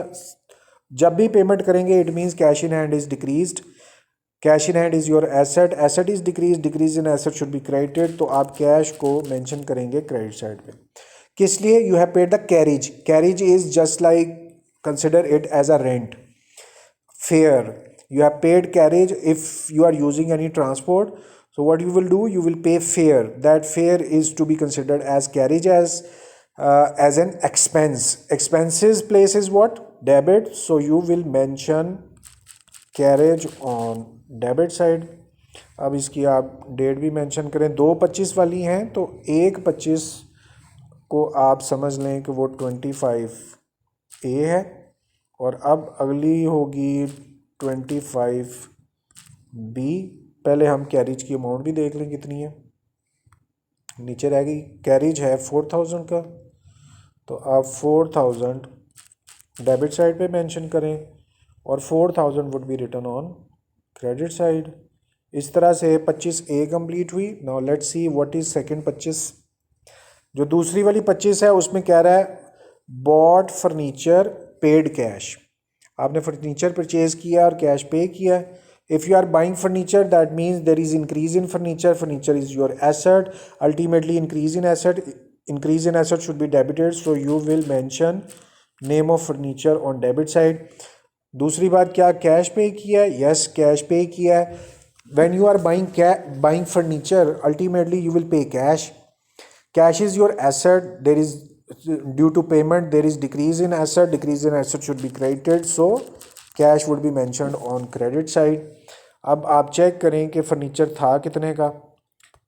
जब भी पेमेंट करेंगे it means cash in hand is decreased. Cash in hand is your asset. Asset is decrease. Decrease in asset should be credited. तो आप कैश को मेंशन करेंगे क्रेडिट साइड पे. किस लिए? You have paid the carriage. Carriage is just like consider it as a rent, fare. You have paid carriage if you are using any transport. So what you will do, you will pay fare. That fare is to be considered as carriage, as an expense. Expenses place is what? Debit. So you will mention carriage on debit side. अब इसकी आप date भी mention करें. 2/25 वाली हैं तो 1/25 को आप समझ लें कि वो 25A है, और अब अगली होगी 25B. पहले हम कैरेज की अमाउंट भी देख लें कितनी है. नीचे रह गई. कैरेज है 4,000 का, तो आप 4,000 डेबिट साइड पे मेंशन करें, और 4,000 would be written on credit side. इस तरह से 25A कंप्लीट हुई. Now let's see what is second 25. जो दूसरी वाली 25 है उसमें कह रहा है बॉट फर्नीचर पेड कैश. आपने फर्नीचर परचेज किया और कैश पे किया. If you are buying furniture, that means there is increase in furniture. Furniture is your asset. Ultimately increase in asset. Increase in asset should be debited. So you will mention name of furniture on debit side. दूसरी बात, क्या cash pay किया है? Yes, cash pay किया है. When you are buying furniture, ultimately you will pay cash. Cash is your asset. There is, due to payment, there is decrease in asset. Decrease in asset should be credited. So cash would be mentioned on credit side. अब आप check करें कि furniture था कितने का.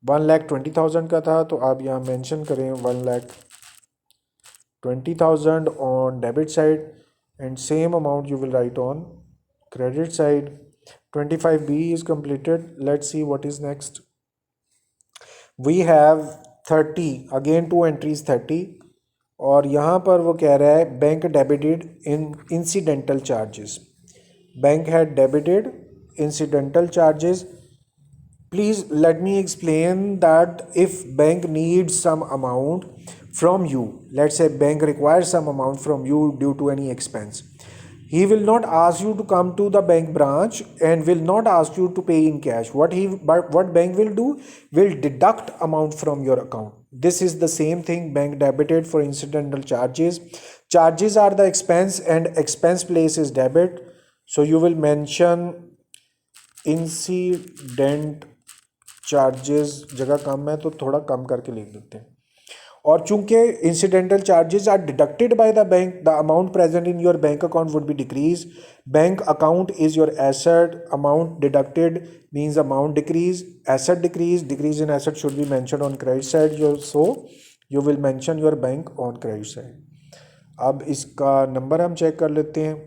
1,20,000 का था, तो आप यहाँ मेंशन करें 1,20,000 on debit side, and same amount you will write on credit side. 25B is completed. Let's see what is next. We have 30, again two entries 30, और यहाँ पर वो कह रहा है bank debited in incidental charges. Bank had debited incidental charges. Please let me explain that if bank needs some amount from you, let's say bank requires some amount from you due to any expense, he will not ask you to come to the bank branch and will not ask you to pay in cash. What bank will do, will deduct amount from your account. This is the same thing bank debited for incidental charges. Charges are the expense and expense place is debit. So you will mention incident charges. जगह कम है तो थोड़ा कम करके लिख देते हैं. और चूंकि incidental charges are deducted by the bank, the amount present in your bank account would be decreased. Bank account is your asset. Amount deducted means amount decrease. Asset decrease. Decrease in asset should be mentioned on credit side. So you will mention your bank on credit side. अब इसका number हम check कर लेते हैं.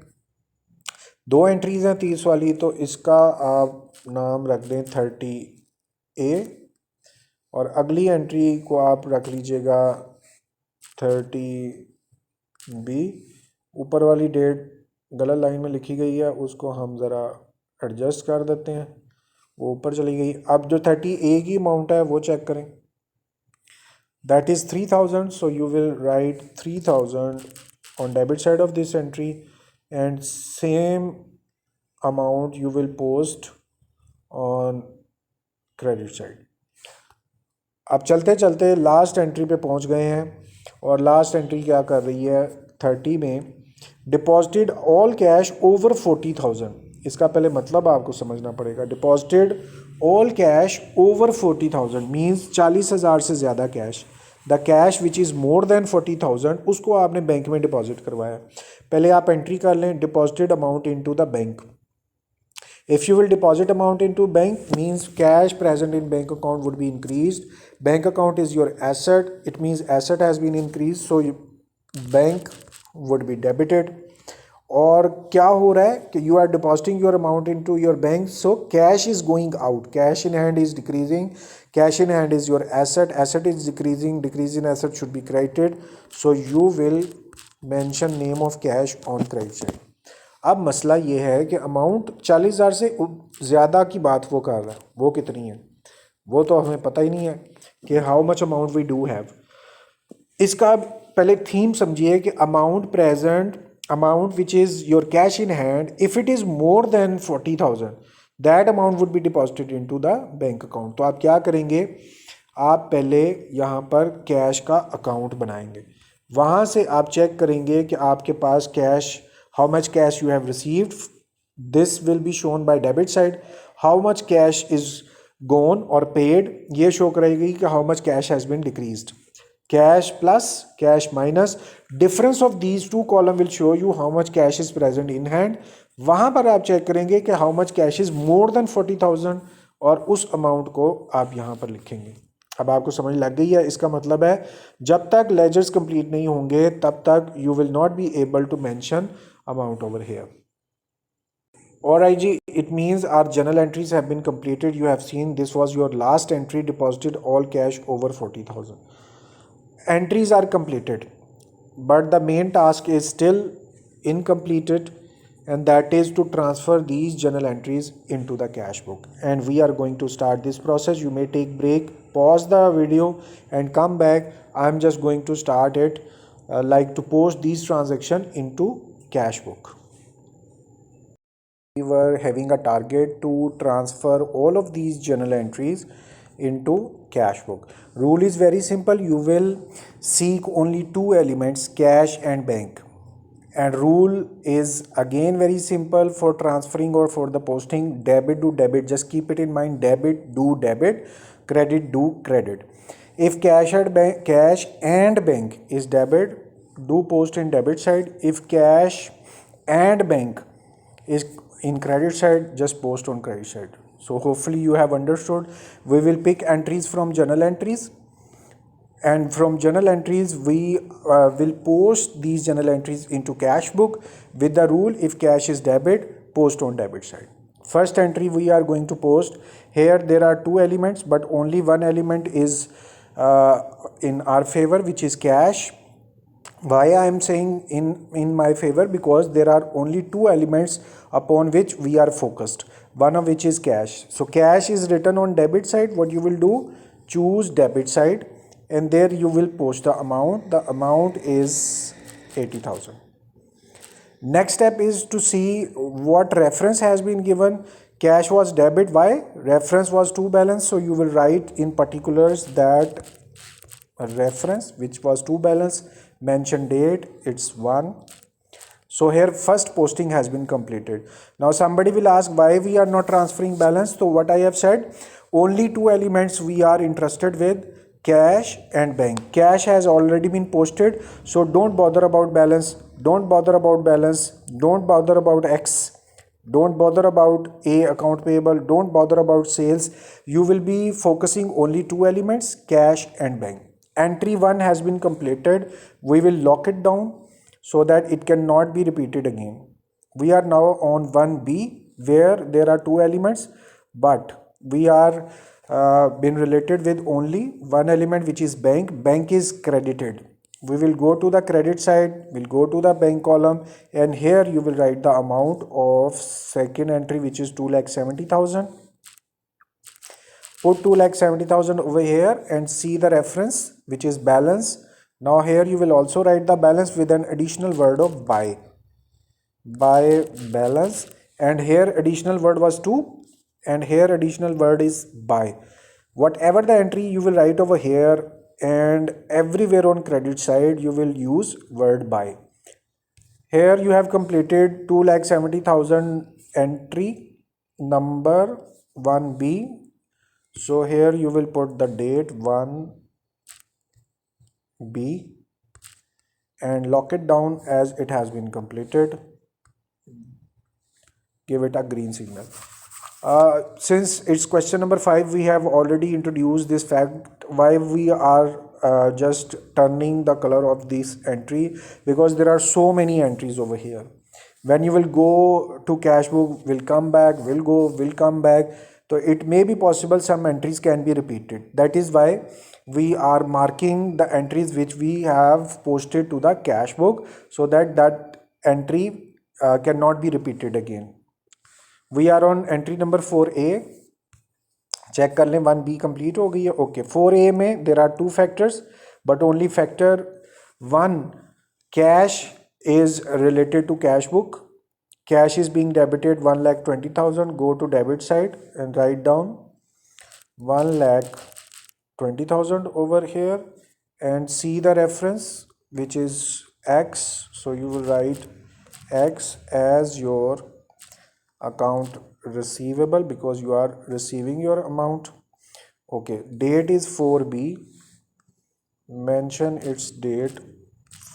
दो entries हैं 30 वाली, तो इसका आप नाम रख दें 30A और अगली एंट्री को आप रख लीजिएगा 30B. ऊपर वाली डेट गलत लाइन में लिखी गई है, उसको हम ज़रा एडजस्ट कर देते हैं, वो ऊपर चली गई. अब जो 30A की अमाउंट है वो चेक करें. That is 3000. So you will right 3000 on debit side of this entry and same amount you will post on credit side. अब चलते चलते लास्ट एंट्री पे पहुंच गए हैं और लास्ट एंट्री क्या कर रही है 30 में, डिपॉजिटेड ऑल कैश ओवर 40,000. इसका पहले मतलब आपको समझना पड़ेगा. Deposited all cash over 40,000 means 40,000 से ज़्यादा cash. The cash which is more than 40,000 उसको आपने बैंक में डिपॉजिट करवाया. पहले आप एंट्री कर लें deposited amount into the bank. If you will deposit amount into bank means cash present in bank account would be increased. Bank account is your asset. It means asset has been increased. So bank would be debited. और क्या हो रहा है कि you are depositing your amount into your bank. So cash is going out. Cash in hand is decreasing. Cash in hand is your asset. Asset is decreasing. Decrease in asset should be credited. So you will mention name of cash on credit side. अब मसला ये है कि amount 40,000 से ज़्यादा की बात वो कर रहा है, वो कितनी है वो तो हमें पता ही नहीं है कि how much amount we do have. इसका पहले थीम समझिए कि amount present, amount which is your cash in hand, if it is more than 40,000 that amount would be deposited into the bank account. तो आप क्या करेंगे, आप पहले यहाँ पर कैश का अकाउंट बनाएंगे. वहाँ से आप चेक करेंगे कि आपके पास cash, how much cash you have received. This will be shown by debit side. How much cash is gone or paid, ये शो करेगी कि how much cash has been decreased. Cash plus cash minus difference of these two column will show you how much cash is present in hand. वहाँ पर आप check करेंगे कि how much cash is more than 40,000 और उस amount को आप यहाँ पर लिखेंगे. अब आपको समझ लग गई है. इसका मतलब है जब तक लेजर्स कंप्लीट नहीं होंगे तब तक you will not be able to mention amount over here. Alright ji, it means our journal entries have been completed. You have seen this was your last entry, deposited all cash over 40,000. Entries are completed, but the main task is still incompleted, and that is to transfer these journal entries into the cash book. And we are going to start this process. You may take break, pause the video and come back. I'm just going to start it like to post these transactions into cash book. We were having a target to transfer all of these journal entries into cash book. Rule is very simple. You will seek only two elements, cash and bank. And rule is again very simple for transferring or for the posting. Debit do debit. Just keep it in mind. Debit do debit. Credit do credit. If cash and bank is debit, do post in debit side. If cash and bank is in credit side, just post on credit side. So hopefully you have understood. We will pick entries from journal entries, and from journal entries we will post these journal entries into cash book with the rule, if cash is debit, post on debit side. First entry we are going to post. Here there are two elements, but only one element is in our favor, which is cash. Why I am saying in my favor? Because there are only two elements upon which we are focused, one of which is cash. So cash is written on debit side. What you will do, choose debit side, and there you will post the amount. The amount is 80,000. Next step is to see what reference has been given. Cash was debit. Why? Reference was to balance. So you will write in particulars that reference, which was to balance, mention date, it's 1. So here first posting has been completed. Now somebody will ask why we are not transferring balance. So what I have said, only two elements we are interested with, cash and bank. Cash has already been posted, so don't bother about balance, don't bother about balance, don't bother about X, don't bother about A account payable, don't bother about sales. You will be focusing only two elements, cash and bank. Entry 1 has been completed. We will lock it down so that it cannot be repeated again. We are now on 1B, where there are two elements, but we are been related with only one element, which is bank. Bank is credited. We will go to the credit side, we'll go to the bank column, and here you will write the amount of second entry, which is 2,70,000. Put 2,70,000 over here and see the reference, which is balance. Now here you will also write the balance with an additional word of buy balance, and here additional word was to, and here additional word is buy. Whatever the entry you will write over here, and everywhere on credit side you will use word buy. Here you have completed 2,70,000 entry number 1B. So here you will put the date 1B and lock it down as it has been completed. Give it a green signal. Since it's question number 5, we have already introduced this fact why we are just turning the color of this entry, because there are so many entries over here. When you will go to cash book, will come back, will go, will come back. So it may be possible some entries can be repeated. That is why we are marking the entries which we have posted to the cash book, so that that entry cannot be repeated again. We are on entry number 4A. Check कर लें 1B complete हो गई है. Okay, 4A में there are two factors, but only factor 1 cash is related to cash book. Cash is being debited 1,20,000. Go to debit side and write down 1,20,000 over here and see the reference, which is X. So you will write X as your account receivable, because you are receiving your amount. Okay, date is 4B. Mention its date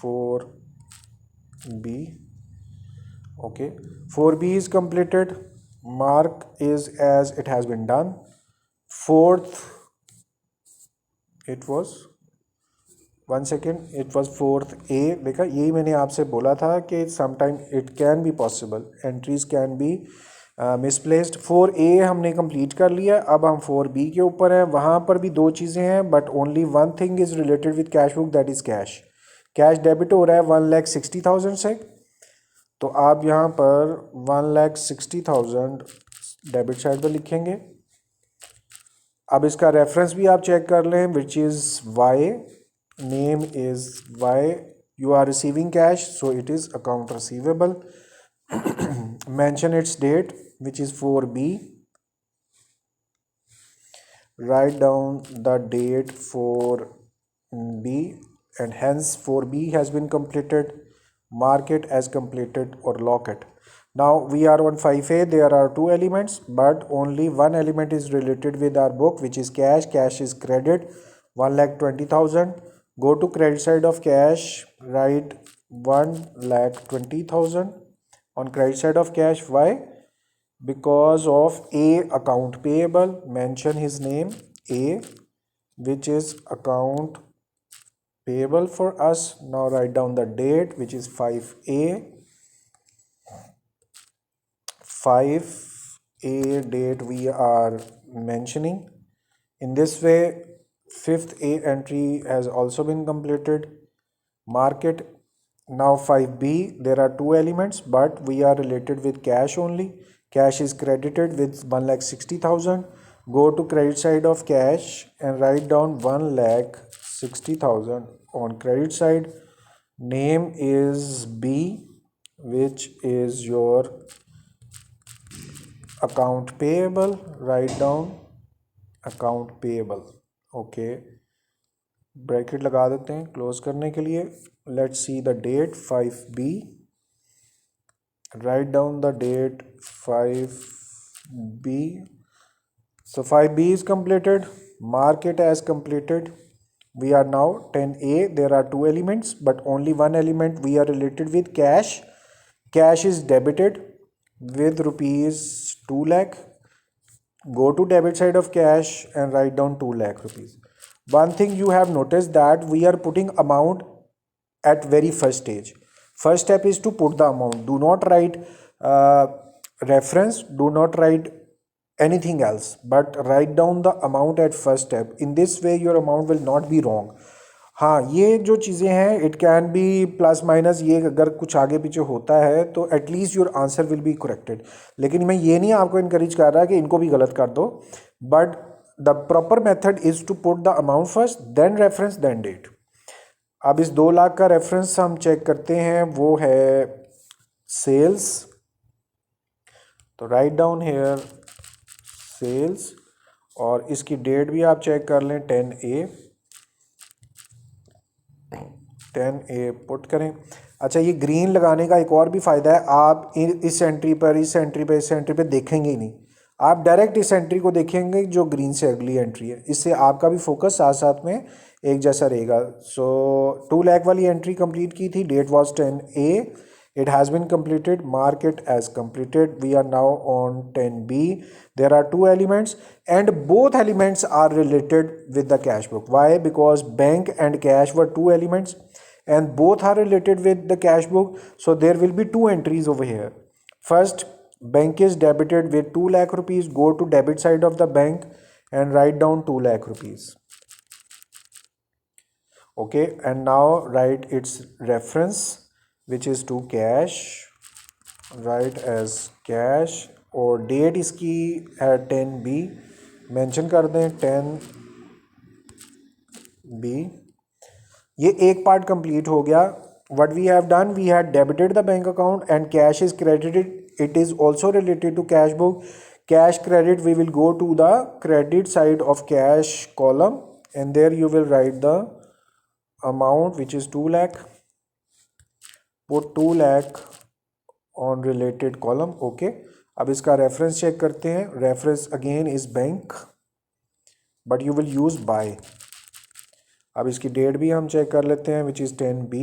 4B. Okay, 4B is completed. Mark is as it has been done. Fourth, it was 1 second, it was 4th A. देखा, यही मैंने आपसे बोला था कि sometime it can be possible, entries can be misplaced. 4A हमने complete कर लिया. अब हम 4B के ऊपर हैं. वहाँ पर भी दो चीज़ें हैं, but only one thing is related with cash book, that is cash. Cash debit हो रहा है 1,60,000 से, तो आप यहाँ पर 1,60,000 डेबिट साइड पर लिखेंगे. अब इसका रेफरेंस भी आप चेक कर लें, which is Y. Name is Y. You are receiving cash, so it is account receivable. Mention its date, which is 4B. write down the date 4B, and hence 4B has been completed. Mark it as completed or lock it. Now we are on 5A. There are two elements, but only one element is related with our book, which is cash. Cash is credit 1,20,000. Go to credit side of cash, write 1,20,000 on credit side of cash. Why? Because of A account payable. Mention his name A, which is account payable for us. Now write down the date, which is 5A. A date we are mentioning. In this way, 5th A entry has also been completed. Market. Now 5B, there are two elements, but we are related with cash only. Cash is credited with 1,60,000. Go to credit side of cash and write down 1,60,000 on credit side. Name is B, which is your account payable. Write down account payable. Okay. Bracket लगा देते हैं close करने के लिए. Let's see the date 5B. Write down the date 5B. So 5B is completed. Mark it as completed. We are now 10A. There are two elements, but only one element we are related with cash. Cash is debited with rupees 2 lakh. Go to debit side of cash and write down 2 lakh rupees. One thing you have noticed that we are putting amount at very first stage. First step is to put the amount. Do not write reference. Do not write anything else, but write down the amount at first step. In this way your amount will not be wrong. हाँ, ये जो चीज़ें हैं it can be plus minus, ये अगर कुछ आगे पीछे होता है तो at least your answer will be corrected. लेकिन मैं ये नहीं आपको इनकरेज कर रहा कि इनको भी गलत कर दो, but the proper method is to put the amount first, then reference, then date. अब इस 2 लाख का रेफरेंस हम चेक करते हैं, वो है सेल्स. तो राइट डाउन हेयर सेल्स, और इसकी डेट भी आप चेक कर लें 10A. 10A पुट करें. अच्छा, ये ग्रीन लगाने का एक और भी फ़ायदा है, आप इस एंट्री पर, इस एंट्री पर, इस एंट्री पर देखेंगे ही नहीं, आप डायरेक्ट इस एंट्री को देखेंगे जो ग्रीन से अगली एंट्री है. इससे आपका भी फोकस साथ साथ में एक जैसा रहेगा. सो 2 लाख वाली एंट्री कंप्लीट की थी, date was 10A. It has been completed. Mark it as completed. We are now on 10B. There are two elements and both elements are related with the cash book. Why? Because bank and cash were two elements and both are related with the cash book. So there will be two entries over here. First, bank is debited with 2 lakh rupees. Go to debit side of the bank and write down 2 lakh rupees. Okay, and now write its reference, which is to cash. Write as cash, और date इसकी है 10B. Mention कर दें 10B. ये एक part complete हो गया. What we have done, we had debited the bank account and cash is credited. It is also related to cash book. Cash credit, we will go to the credit side of cash column and there you will write the amount, which is 2 lakh. Put 2 lakh on related column. Okay. अब इसका reference check करते हैं. Reference again is bank, but you will use by. अब इसकी date भी हम check कर लेते हैं, विच इज़ 10B.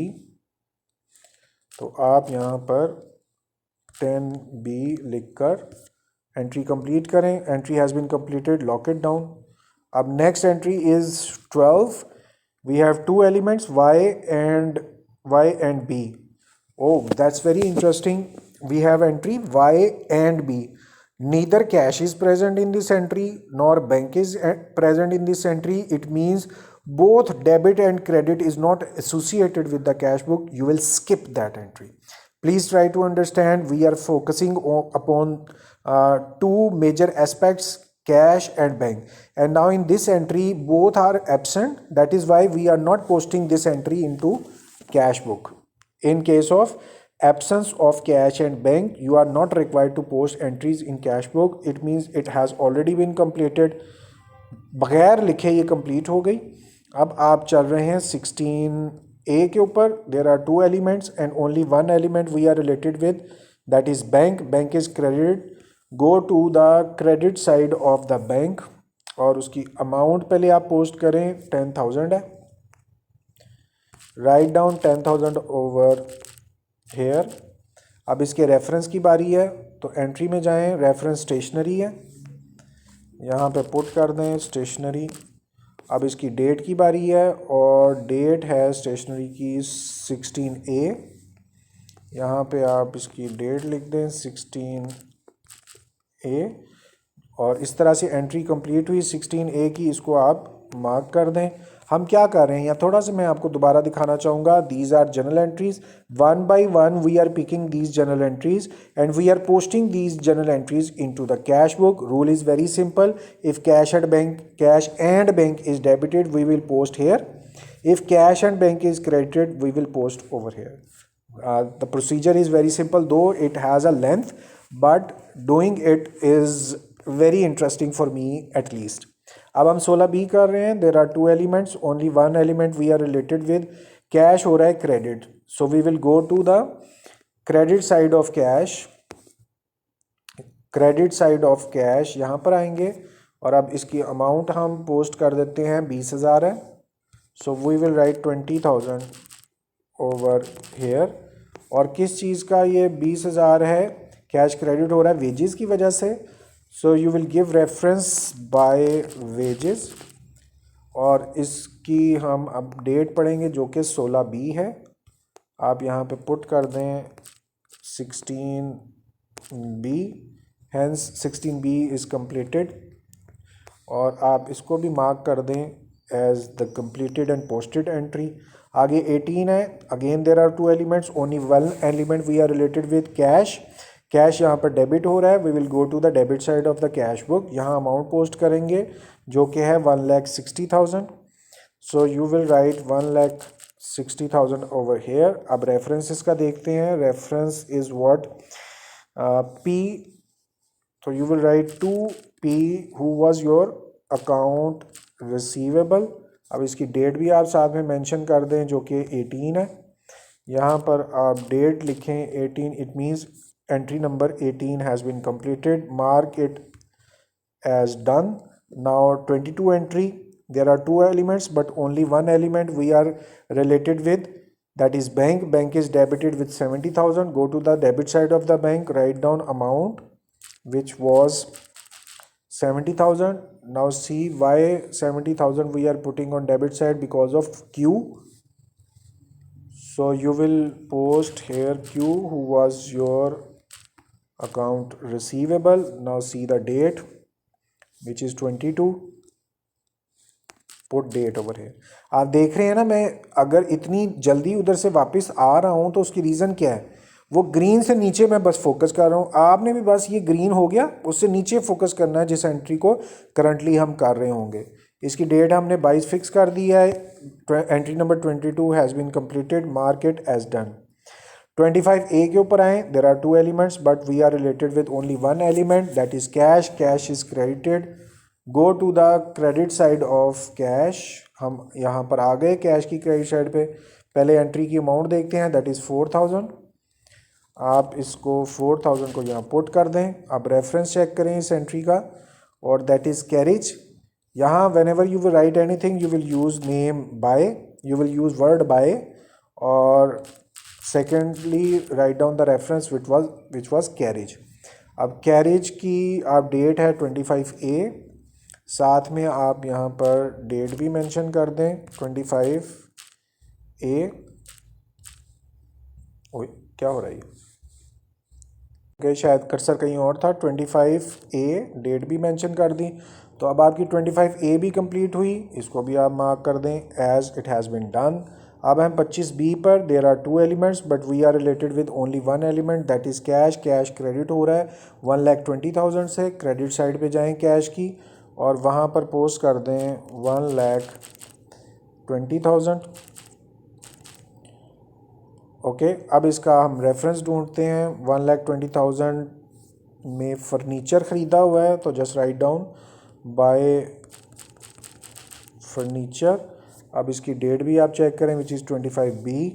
तो आप यहाँ पर 10B लिखकर एंट्री कंप्लीट करें. Entry has been completed. Lock it down. अब next entry is 12. We have two elements, Y and B. Oh, that's very interesting. We have entry Y and B. Neither cash is present in this entry nor bank is present in this entry. It means both debit and credit is not associated with the cash book. You will skip that entry. Please try to understand. We are focusing upon two major aspects, cash and bank. And now in this entry, both are absent. That is why we are not posting this entry into cash book. In case of absence of cash and bank, you are not required to post entries in cash book. It means it has already been completed. बगैर लिखे ये complete हो गई. अब आप चल रहे हैं 16A के ऊपर. There are two elements and only one element we are related with, that is bank. Bank is credited. Go to the credit side of the bank और उसकी amount पहले आप post करें. 10,000 है. Write down 10,000 over here. अब इसके reference की बारी है, तो एंट्री में जाएं. रेफरेंस स्टेशनरी है, यहाँ पे पुट कर दें स्टेशनरी. अब इसकी डेट की बारी है और डेट है स्टेशनरी की 16A. यहाँ पे आप इसकी डेट लिख दें 16A. और इस तरह से एंट्री कंप्लीट हुई 16A की, इसको आप मार्क कर दें। हम क्या कर रहे हैं या थोड़ा सा मैं आपको दोबारा दिखाना चाहूँगा। These are journal entries, one by one we are picking these journal entries and we are posting these journal entries into the cash book. Rule is very simple, if cash and bank is debited we will post here, if cash and bank is credited we will post over here. The procedure is very simple, though it has a length, but doing it is very interesting for me at least. अब हम 16B कर रहे हैं. There are two elements, only one element we are related with. Cash हो रहा है credit, so we will go to the credit side of cash. Credit side of cash यहाँ पर आएंगे और अब इसकी अमाउंट हम पोस्ट कर देते हैं 20,000 है. So we will write 20,000 over here. और किस चीज़ का ये 20,000 है? कैश क्रेडिट हो रहा है वेजेस की वजह से. So you will give reference by wages और इसकी हम अब डेट पढ़ेंगे जो कि 16B है. आप यहाँ पे पुट कर दें 16B, hence 16B is completed. और आप इसको भी मार्क कर दें as the completed and posted entry. आगे 18 है. Again there are two elements, only one element we are related with cash. Cash यहाँ पर डेबिट हो रहा है. We will go to the debit side of the cash book. यहाँ amount post करेंगे जो कि है 1,60,000. So you will write 1,60,000 over here. अब रेफरेंसेस का देखते हैं. Reference is what? P. So you will write 2P who was your account receivable. अब इसकी डेट भी आप साथ में मेंशन कर दें जो कि 18 है. यहाँ पर आप डेट लिखें 18. It means entry number 18 has been completed. Mark it as done. Now 22 entry. There are two elements but only one element we are related with, that is bank. Bank is debited with 70,000. Go to the debit side of the bank, write down amount which was 70,000. Now see why 70,000 we are putting on debit side, because of Q. So you will post here Q who was your account receivable. Now see the date which is 22. Put date over here. आप देख रहे हैं ना, मैं अगर इतनी जल्दी उधर से वापस आ रहा हूँ तो उसकी रीज़न क्या है? वो ग्रीन से नीचे मैं बस फोकस कर रहा हूँ. आपने भी बस ये ग्रीन हो गया उससे नीचे फोकस करना है जिस एंट्री को करंटली हम कर रहे होंगे. इसकी डेट हमने 22 फिक्स कर दी है. Entry number 22 has been completed. Mark it as done. 25A के ऊपर आएँ. There are two elements but we are related with only one element, that is cash. Cash is credited. Go to the credit side of cash. हम यहाँ पर आ गए cash की credit side पे. पहले एंट्री की अमाउंट देखते हैं, दैट इज़ 4,000. आप इसको 4,000 को यहाँ पुट कर दें. अब रेफरेंस चेक करें इस एंट्री का और दैट इज़ कैरिज. यहाँ whenever you will write anything you will use name by, you will use word by, और secondly write down the reference which was carriage. अब कैरिज की आप date है 25A. साथ में आप यहाँ पर डेट भी मेंशन कर दें 25A. ओए क्या हो रहा है ये? शायद कर्सर कहीं और था. 25A डेट भी मेंशन कर दी. तो अब आपकी 25A भी कंप्लीट हुई. इसको भी आप मार्क कर दें as it has been done. अब हम 25B पर. There are two elements but we are related with only one element, that is cash. Cash credit हो रहा है 1,20,000 से. क्रेडिट साइड पे जाएं कैश की और वहाँ पर पोस्ट कर दें 1,20,000. ओके. अब इसका हम रेफरेंस ढूंढते हैं. 1,20,000 में फर्नीचर ख़रीदा हुआ है तो just write down by furniture. अब इसकी डेट भी आप चेक करें विच इज़ 25B.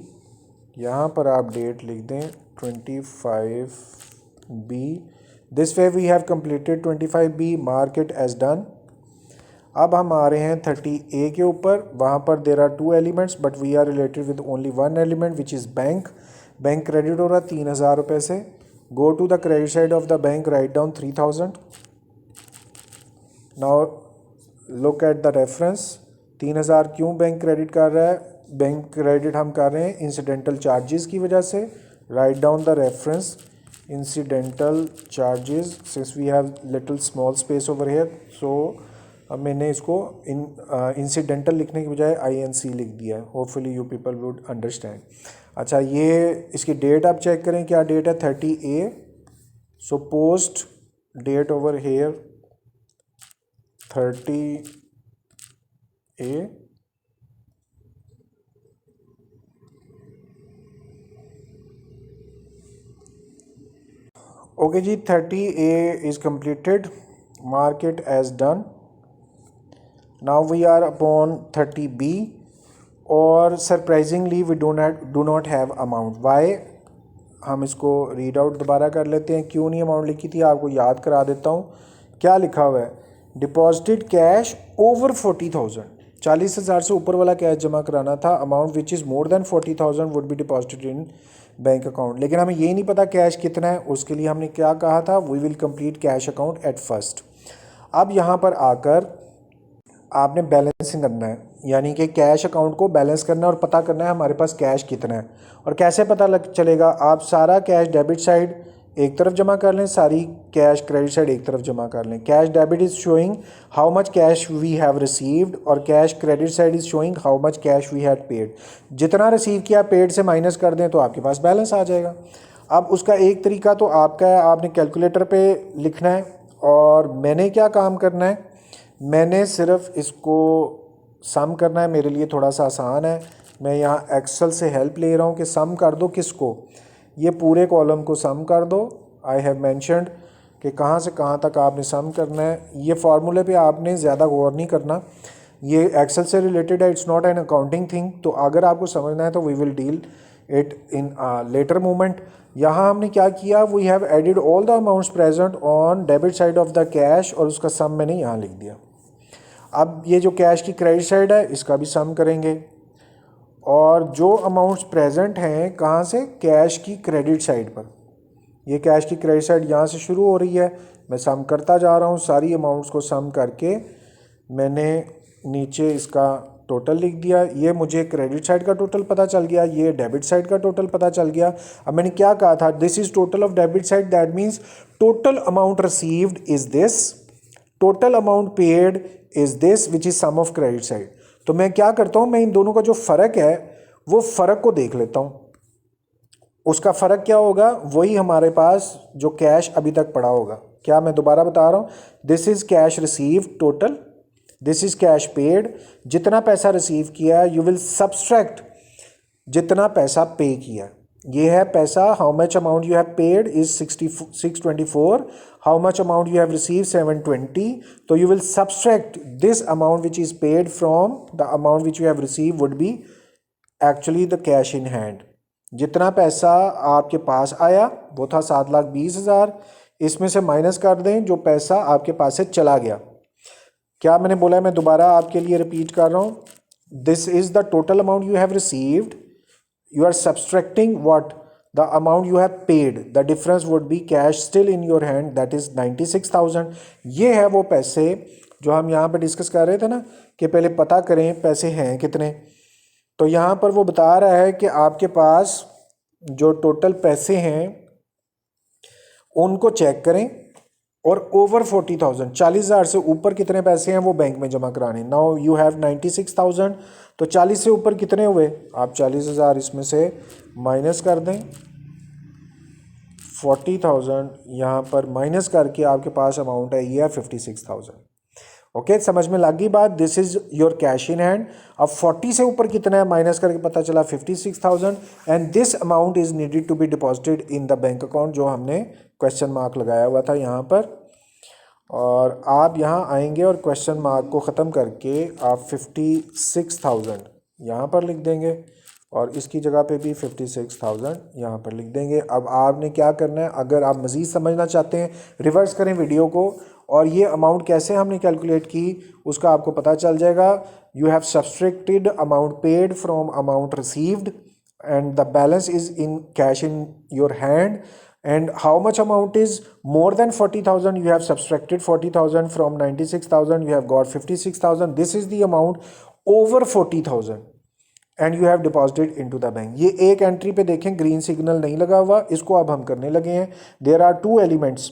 यहाँ पर आप डेट लिख दें 25B. This way we have completed 25B. Mark it as done. अब हम आ रहे हैं 30A के ऊपर. वहाँ पर there are two elements but we are related with only one element which is bank. Bank credit हो रहा है 3,000 रुपये से. Go to the credit side of the bank, write down 3,000. Now look at the reference. 3,000 क्यों bank credit कर रहा है? Bank credit हम कर रहे हैं इंसिडेंटल चार्जेस की वजह से. Right down the reference incidental charges, since we have little small space over here, so अब मैंने इसको incidental लिखने की बजाय INC लिख दिया है. Hopefully you people would understand. अच्छा, ये इसकी डेट आप चेक करें, क्या डेट है 30A. So post date over here 30A. Okay जी, 30A is completed. Mark it as done. Now we are upon 30B. और surprisingly we do not have amount. Why? हम इसको रीड आउट दोबारा कर लेते हैं. क्यों नहीं अमाउंट लिखी थी आपको याद करा देता हूँ. क्या लिखा हुआ है? Deposited cash over 40,000. 40,000 से ऊपर वाला कैश जमा कराना था. Amount which is more than 40,000 would be deposited in bank account. लेकिन हमें ये नहीं पता कैश कितना है. उसके लिए हमने क्या कहा था? We will complete cash account at first. अब यहाँ पर आकर आपने बैलेंसिंग करना है, यानी कि कैश अकाउंट को बैलेंस करना है और पता करना है हमारे पास कैश कितना है. और कैसे पता लग चलेगा? आप सारा कैश डेबिट साइड एक तरफ जमा कर लें, सारी कैश क्रेडिट साइड एक तरफ जमा कर लें. Cash debit is showing how much cash we have received और cash credit side is showing how much cash we had paid. जितना रिसीव किया पेड से माइनस कर दें तो आपके पास बैलेंस आ जाएगा. अब उसका एक तरीका तो आपका है, आपने कैलकुलेटर पे लिखना है. और मैंने क्या काम करना है? मैंने सिर्फ इसको सम करना है. मेरे लिए थोड़ा सा आसान है. मैं यहाँ एक्सेल से हेल्प ले रहा हूँ कि सम कर दो किसको, ये पूरे कॉलम को सम कर दो. आई हैव मेंशन्ड कि कहाँ से कहाँ तक आपने सम करना है. ये फार्मूले पे आपने ज़्यादा गौर नहीं करना, ये एक्सेल से रिलेटेड है. It's not an accounting thing. तो अगर आपको समझना है तो we will deal it in later moment. यहाँ हमने क्या किया? We have added all the amounts present on debit side of the cash और उसका सम मैंने यहाँ लिख दिया. अब ये जो कैश की क्रेडिट साइड है इसका भी सम करेंगे. और जो अमाउंट्स प्रेजेंट हैं कहाँ से? कैश की क्रेडिट साइड पर. ये कैश की क्रेडिट साइड यहाँ से शुरू हो रही है. मैं सम करता जा रहा हूँ. सारी अमाउंट्स को सम करके मैंने नीचे इसका टोटल लिख दिया. ये मुझे क्रेडिट साइड का टोटल पता चल गया, ये डेबिट साइड का टोटल पता चल गया. अब मैंने क्या कहा था? This is total of debit side. That means total amount received is this, total amount paid is this, which is sum of credit side. तो मैं क्या करता हूँ? मैं इन दोनों का जो फ़र्क है वो फ़र्क को देख लेता हूँ. उसका फ़र्क क्या होगा? वही हमारे पास जो कैश अभी तक पड़ा होगा. क्या मैं दोबारा बता रहा हूँ? This is cash received total, this is cash paid. जितना पैसा रिसीव किया यू विल सब्सट्रैक्ट जितना पैसा पे किया. ये है पैसा. How much amount you have paid is 624. How much amount you have receive 720. तो you will subtract this amount which is paid from the amount which you have receive would be actually the cash in hand. जितना पैसा आपके पास आया वो था 7,20,000. इसमें से minus कर दें जो पैसा आपके पास से चला गया. क्या मैंने बोला है? मैं दोबारा आपके लिए रिपीट कर रहा हूँ. This is the total amount you have received. You are subtracting what? The amount you have paid. The difference would be cash still in your hand, that is 96,000. ये है वो पैसे जो हम यहाँ पर डिस्कस कर रहे थे ना कि पहले पता करें पैसे हैं कितने. तो यहाँ पर वो बता रहा है कि आपके पास जो टोटल पैसे हैं उनको चेक करें और ओवर 40,000, 40,000 से ऊपर कितने पैसे हैं वो बैंक में जमा कराने. Now you have 96,000. तो 40 से ऊपर कितने हुए? आप 40,000 इसमें से माइनस कर दें. 40,000 यहाँ पर माइनस करके आपके पास अमाउंट है ये है 56,000. ओके, समझ में लग गई बात? This is your cash in hand. अब 40 से ऊपर कितना है माइनस करके पता चला 56,000. And this amount is needed to be deposited in the bank account, जो हमने क्वेश्चन मार्क लगाया हुआ था यहाँ पर. और आप यहाँ आएंगे और क्वेश्चन मार्क को ख़त्म करके आप 56,000 यहाँ पर लिख देंगे और इसकी जगह पे भी 56,000 यहाँ पर लिख देंगे. अब आपने क्या करना है? अगर आप मज़ीद समझना चाहते हैं रिवर्स करें वीडियो को और ये अमाउंट कैसे हमने कैलकुलेट की उसका आपको पता चल जाएगा. You have subtracted amount paid from amount received and the balance is in cash in your hand. And how much amount is more than 40,000? You have subtracted 40,000 from 96,000. You have got 56,000. This is the amount over 40,000. And you have deposited into the bank. ये एक entry पे देखें green signal नहीं लगा हुआ, इसको अब हम करने लगे हैं। There are two elements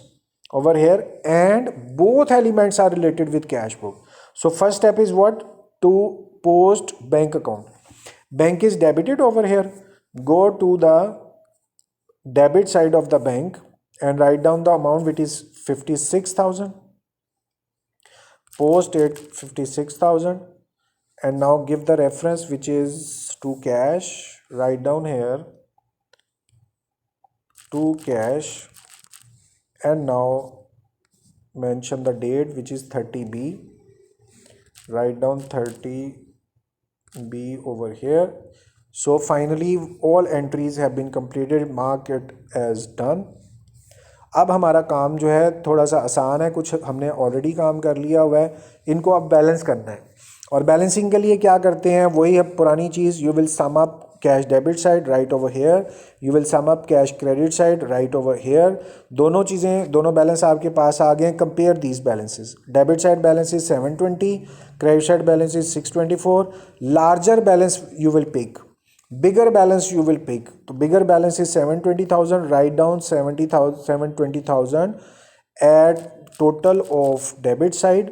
over here and both elements are related with cash book. So first step is what? To post bank account. Bank is debited over here. Go to the debit side of the bank and write down the amount which is 56,000. Post it 56,000 and now give the reference which is to cash. Write down here to cash and now mention the date which is 30B. Write down 30B over here. So finally all entries have been completed. Mark it as done. अब हमारा काम जो है थोड़ा सा आसान है, कुछ हमने ऑलरेडी काम कर लिया हुआ है, इनको अब बैलेंस करना है। और बैलेंसिंग के लिए क्या करते हैं, वही है पुरानी चीज़। You will sum up cash debit side right over here, you will sum up cash credit side right over here. दोनों चीज़ें, दोनों बैलेंस आपके पास आ गए। Compare these balances. Debit side balance is 720, credit side balance is 624। Larger balance you will pick, bigger balance you will pick. तो bigger balance is 720,000. Write down 720,000 at total of debit side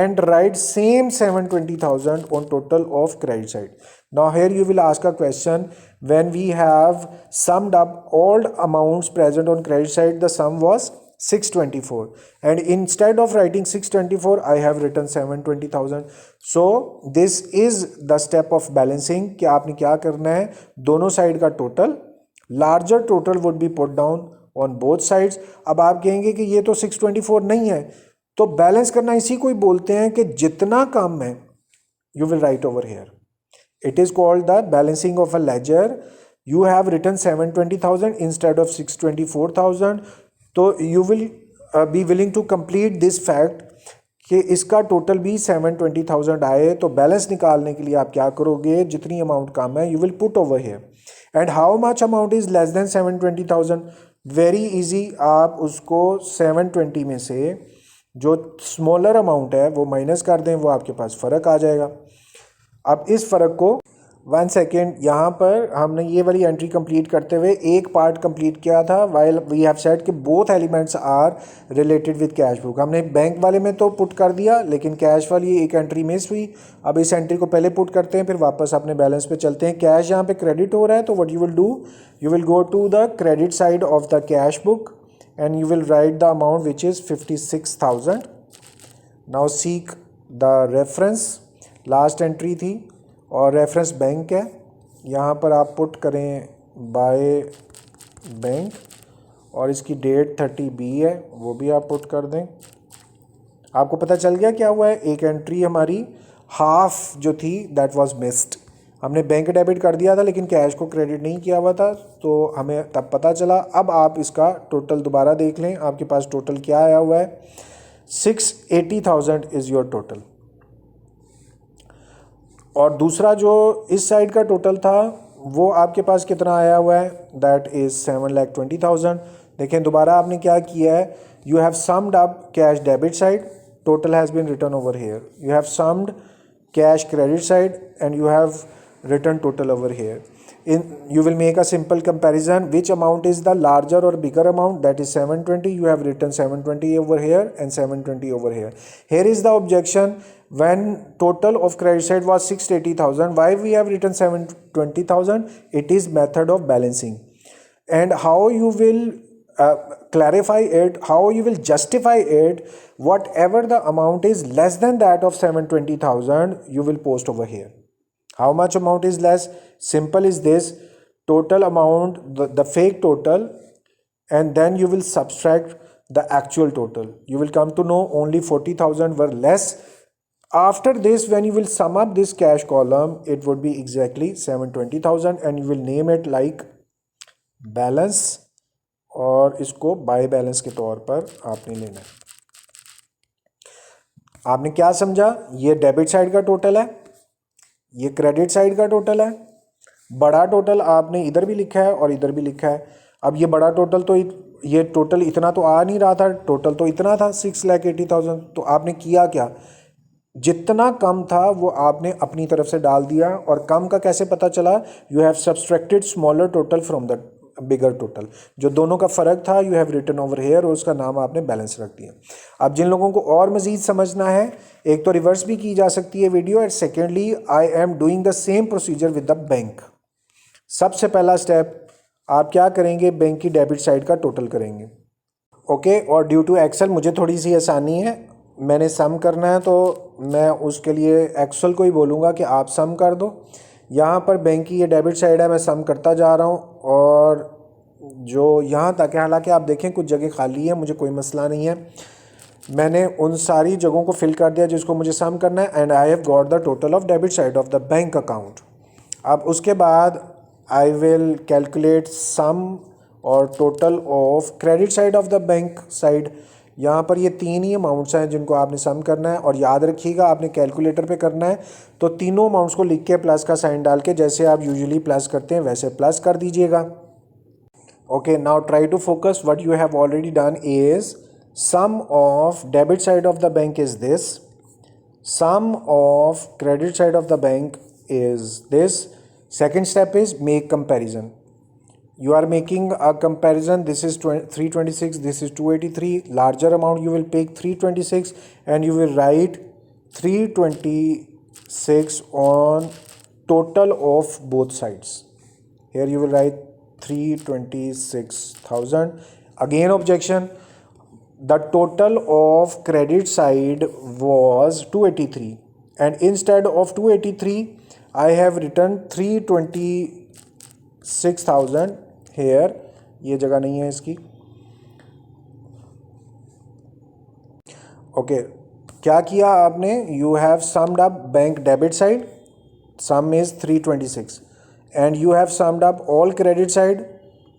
and write same 720,000 on total of credit side. Now here you will ask a question, when we have summed up all amounts present on credit side, the sum was 624 and instead of writing 624 I have written 720,000. So this is the step of balancing कि आपने क्या करना है, दोनों side का total, larger total would be put down on both sides. अब आप कहेंगे कि ये तो 624 नहीं है, तो बैलेंस करना इसी को ही बोलते हैं कि जितना कम है you will write over here. It is called the balancing of a ledger. You have written 720,000 instead of 624,000, तो you will be willing to complete this fact कि इसका टोटल भी 720,000 आए। तो बैलेंस निकालने के लिए आप क्या करोगे, जितनी अमाउंट कम है you will put over here. And how much amount is less than 720,000? Very easy, आप उसको 720 में से जो स्मॉलर अमाउंट है वो माइनस कर दें, वो आपके पास फ़र्क आ जाएगा। अब इस फ़र्क को 1 सेकेंड, यहाँ पर हमने ये वाली एंट्री कंप्लीट करते हुए एक पार्ट कंप्लीट किया था। वाइल वी हैव सेड कि both elements are related with cash book. हमने बैंक वाले में तो पुट कर दिया, लेकिन कैश वाली एक एंट्री मिस हुई। अब इस एंट्री को पहले पुट करते हैं, फिर वापस अपने बैलेंस पे चलते हैं। कैश यहाँ पे क्रेडिट हो रहा है, तो what you will do, you will go to the credit side of the cash book and you will write the amount which is 56,000। Now seek the reference, last entry थी और reference bank है। यहाँ पर आप put करें by bank और इसकी date 30B है, वो भी आप पुट कर दें। आपको पता चल गया क्या हुआ है, एक एंट्री हमारी हाफ जो थी दैट वाज मिस्ड। हमने बैंक डेबिट कर दिया था लेकिन कैश को क्रेडिट नहीं किया हुआ था, तो हमें तब पता चला। अब आप इसका टोटल दोबारा देख लें, आपके पास टोटल क्या आया हुआ है, 680,000 इज़ योर टोटल। और दूसरा जो इस साइड का टोटल था वो आपके पास कितना आया हुआ है, दैट इज़ 7,20,000। देखें दोबारा आपने क्या किया है, you have summed up cash debit side, total has been written over here. You have summed cash credit side and you have written total over here. You will make a simple comparison, which amount is the larger or bigger amount, that is 720. You have written 720 over here and 720 over here. Here is the objection, when total of credit side was 680,000, why we have written 720,000? It is method of balancing. And how you will clarify it, how you will justify it, whatever the amount is less than that of 720,000, you will post over here. How much amount is less? Simple is this, total amount, the fake total, and then you will subtract the actual total. You will come to know only 40,000 were less. After this, when you will sum up this cash column, it would be exactly 720,000 and you will name it like balance, और इसको by balance के तौर पर आपने लेना है। आपने क्या समझा? ये डेबिट साइड का टोटल है, ये क्रेडिट साइड का टोटल है। बड़ा टोटल आपने इधर भी लिखा है और इधर भी लिखा है। अब ये बड़ा टोटल तो ये टोटल इतना तो आ नहीं रहा था, टोटल तो इतना था 6,80,000। तो आपने किया क्या, जितना कम था वो आपने अपनी तरफ से डाल दिया, और कम का कैसे पता चला? You have subtracted smaller total from the bigger total, जो दोनों का फ़र्क था you have written over here, और उसका नाम आपने बैलेंस रख दिया। अब जिन लोगों को और मज़ीद समझना है, एक तो रिवर्स भी की जा सकती है video, and secondly I am doing the same procedure with the bank. सबसे पहला स्टेप आप क्या करेंगे? बैंक की डेबिट साइड का टोटल करेंगे, ओके। और ड्यू टू एक्सेल मुझे थोड़ी सी आसानी है, मैंने सम करना है तो मैं उसके लिए एक्सेल को ही बोलूँगा कि आप सम कर दो। यहाँ पर बैंक की ये डेबिट साइड है, मैं सम करता जा रहा हूँ, और जो यहाँ तक है, हालांकि आप देखें कुछ जगह खाली है, मुझे कोई मसला नहीं है, मैंने उन सारी जगहों को फिल कर दिया जिसको मुझे सम करना है, and I have got the total of debit side of the bank account. अब उसके बाद आई विल कैलकुलेट सम और total of credit side of the bank side. यहाँ पर ये तीन ही अमाउंट्स हैं जिनको आपने सम करना है, और याद रखिएगा आपने कैलकुलेटर पे करना है, तो तीनों अमाउंट्स को लिख के प्लस का साइन डाल के, जैसे आप यूजुअली प्लस करते हैं वैसे प्लस कर दीजिएगा। Okay, now try to focus. What you have already done is sum of debit side of the bank is this, sum of credit side of the bank is this. Second step is make comparison. You are making a comparison. This is 326, this is 283. Larger amount you will pick 326 and you will write 326 on total of both sides. Here you will write 326,000. Again objection, the total of credit side was 283 and instead of 283 I have written 326,000 here. ये जगह नहीं है इसकी। Okay, क्या किया आपने? You have summed up bank debit side, some is 326, and you have summed up all credit side,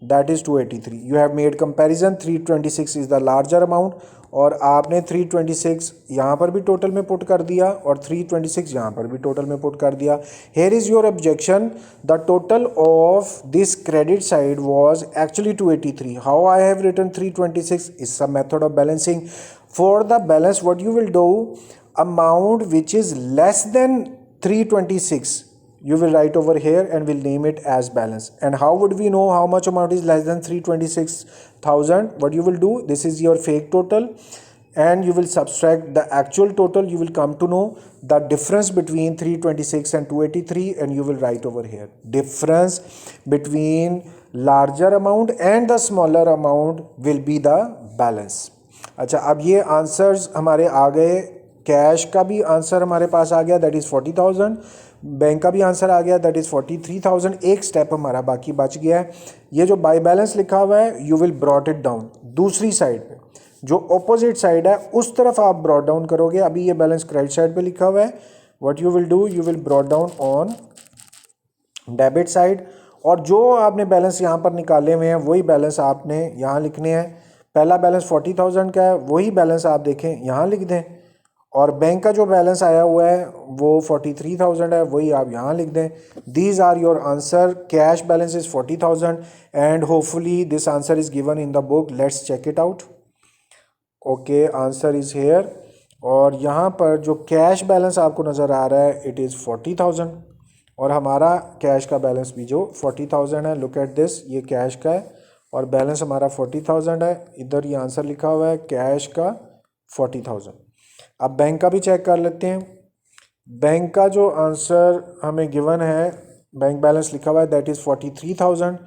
that is 283. You have made comparison, 326 is the larger amount, और आपने 326 यहाँ पर भी टोटल में पुट कर दिया और 326 यहाँ पर भी टोटल में पुट कर दिया. Here is your objection. The total of this credit side was actually 283. How I have written 326 is some method of balancing. For the balance, what you will do, amount which is less than 326 you will write over here and will name it as balance. And how would we know how much amount is less than 326,000? What you will do, this is your fake total and you will subtract the actual total. You will come to know the difference between 326 and 283 and you will write over here difference between larger amount and the smaller amount will be the balance. अच्छा, अब ये answers हमारे आ गए. Cash का भी answer हमारे पास आ गया, that is 40,000. Bank का भी आंसर आ गया, दैट इज़ 43,000. एक स्टेप हमारा बाकी बच गया है. ये जो बाय बैलेंस लिखा हुआ है, you will brought it down दूसरी साइड पे, जो ऑपोजिट साइड है उस तरफ आप ब्रॉट डाउन करोगे. अभी ये बैलेंस क्रेडिट साइड पे लिखा हुआ है. What you will do, you will brought down on debit side, और जो आपने बैलेंस यहाँ पर निकाले हुए हैं वही बैलेंस आपने यहाँ लिखने हैं. पहला बैलेंस 40,000 का है, वही बैलेंस आप देखें यहाँ लिख दें, और बैंक का जो बैलेंस आया हुआ है वो 43,000 है, वही आप यहाँ लिख दें. These are your answer. Cash balance is 40,000 and hopefully this answer is given in the book. Let's check it out. Okay, answer is here. और यहाँ पर जो कैश बैलेंस आपको नज़र आ रहा है इट इज़ 40,000, और हमारा कैश का बैलेंस भी जो 40,000 है. लुक एट दिस, ये कैश का है और बैलेंस हमारा 40,000 है. इधर ये आंसर लिखा हुआ है कैश का 40,000. अब बैंक का भी चेक कर लेते हैं. बैंक का जो आंसर हमें गिवन है, बैंक बैलेंस लिखा हुआ है दैट इज़ 43,000.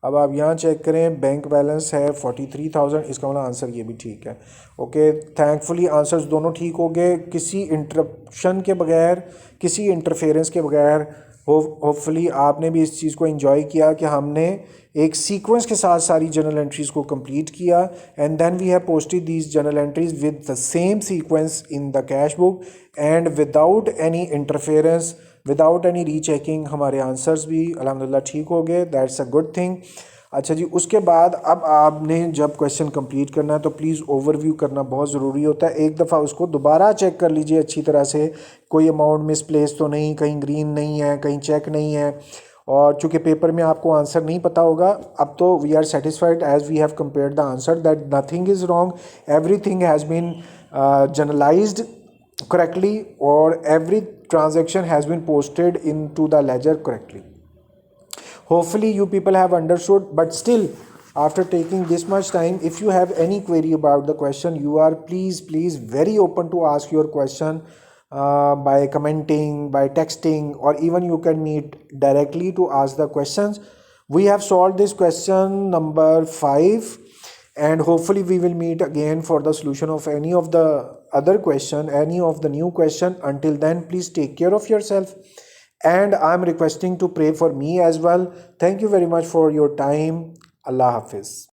अब आप यहाँ चेक करें, बैंक बैलेंस है 43,000, इसका मतलब आंसर ये भी ठीक है. ओके, थैंकफुली आंसर्स दोनों ठीक हो गए, किसी इंटरप्शन के बगैर, किसी इंटरफेरेंस के बगैर. होपफुली आपने भी इस चीज़ को एंजॉय किया कि हमने एक सीक्वेंस के साथ सारी जर्नल एंट्रीज़ को कंप्लीट किया, and then we have posted these journal entries with the same sequence in the cash book and without any interference, without any rechecking. हमारे आंसर्स भी अल्हम्दुलिल्लाह ठीक हो गए. That's a good thing. अच्छा जी, उसके बाद अब आपने जब क्वेश्चन कंप्लीट करना है तो प्लीज़ ओवरव्यू करना बहुत ज़रूरी होता है. एक दफ़ा उसको दोबारा चेक कर लीजिए अच्छी तरह से, कोई अमाउंट मिसप्लेस तो नहीं, कहीं ग्रीन नहीं है, कहीं चेक नहीं है. और चूँकि पेपर में आपको आंसर नहीं पता होगा, अब तो we are satisfied as we have compared the answer that nothing is wrong, everything has been generalised correctly, or every transaction has been posted into the ledger correctly. Hopefully you people have understood, but still, after taking this much time, if you have any query about the question, you are please very open to ask your question by commenting, by texting, or even you can meet directly to ask the questions. We have solved this question number 5, and hopefully we will meet again for the solution of any of the other question, any of the new question. Until then, please take care of yourself, and I'm requesting to pray for me as well. Thank you very much for your time. Allah Hafiz.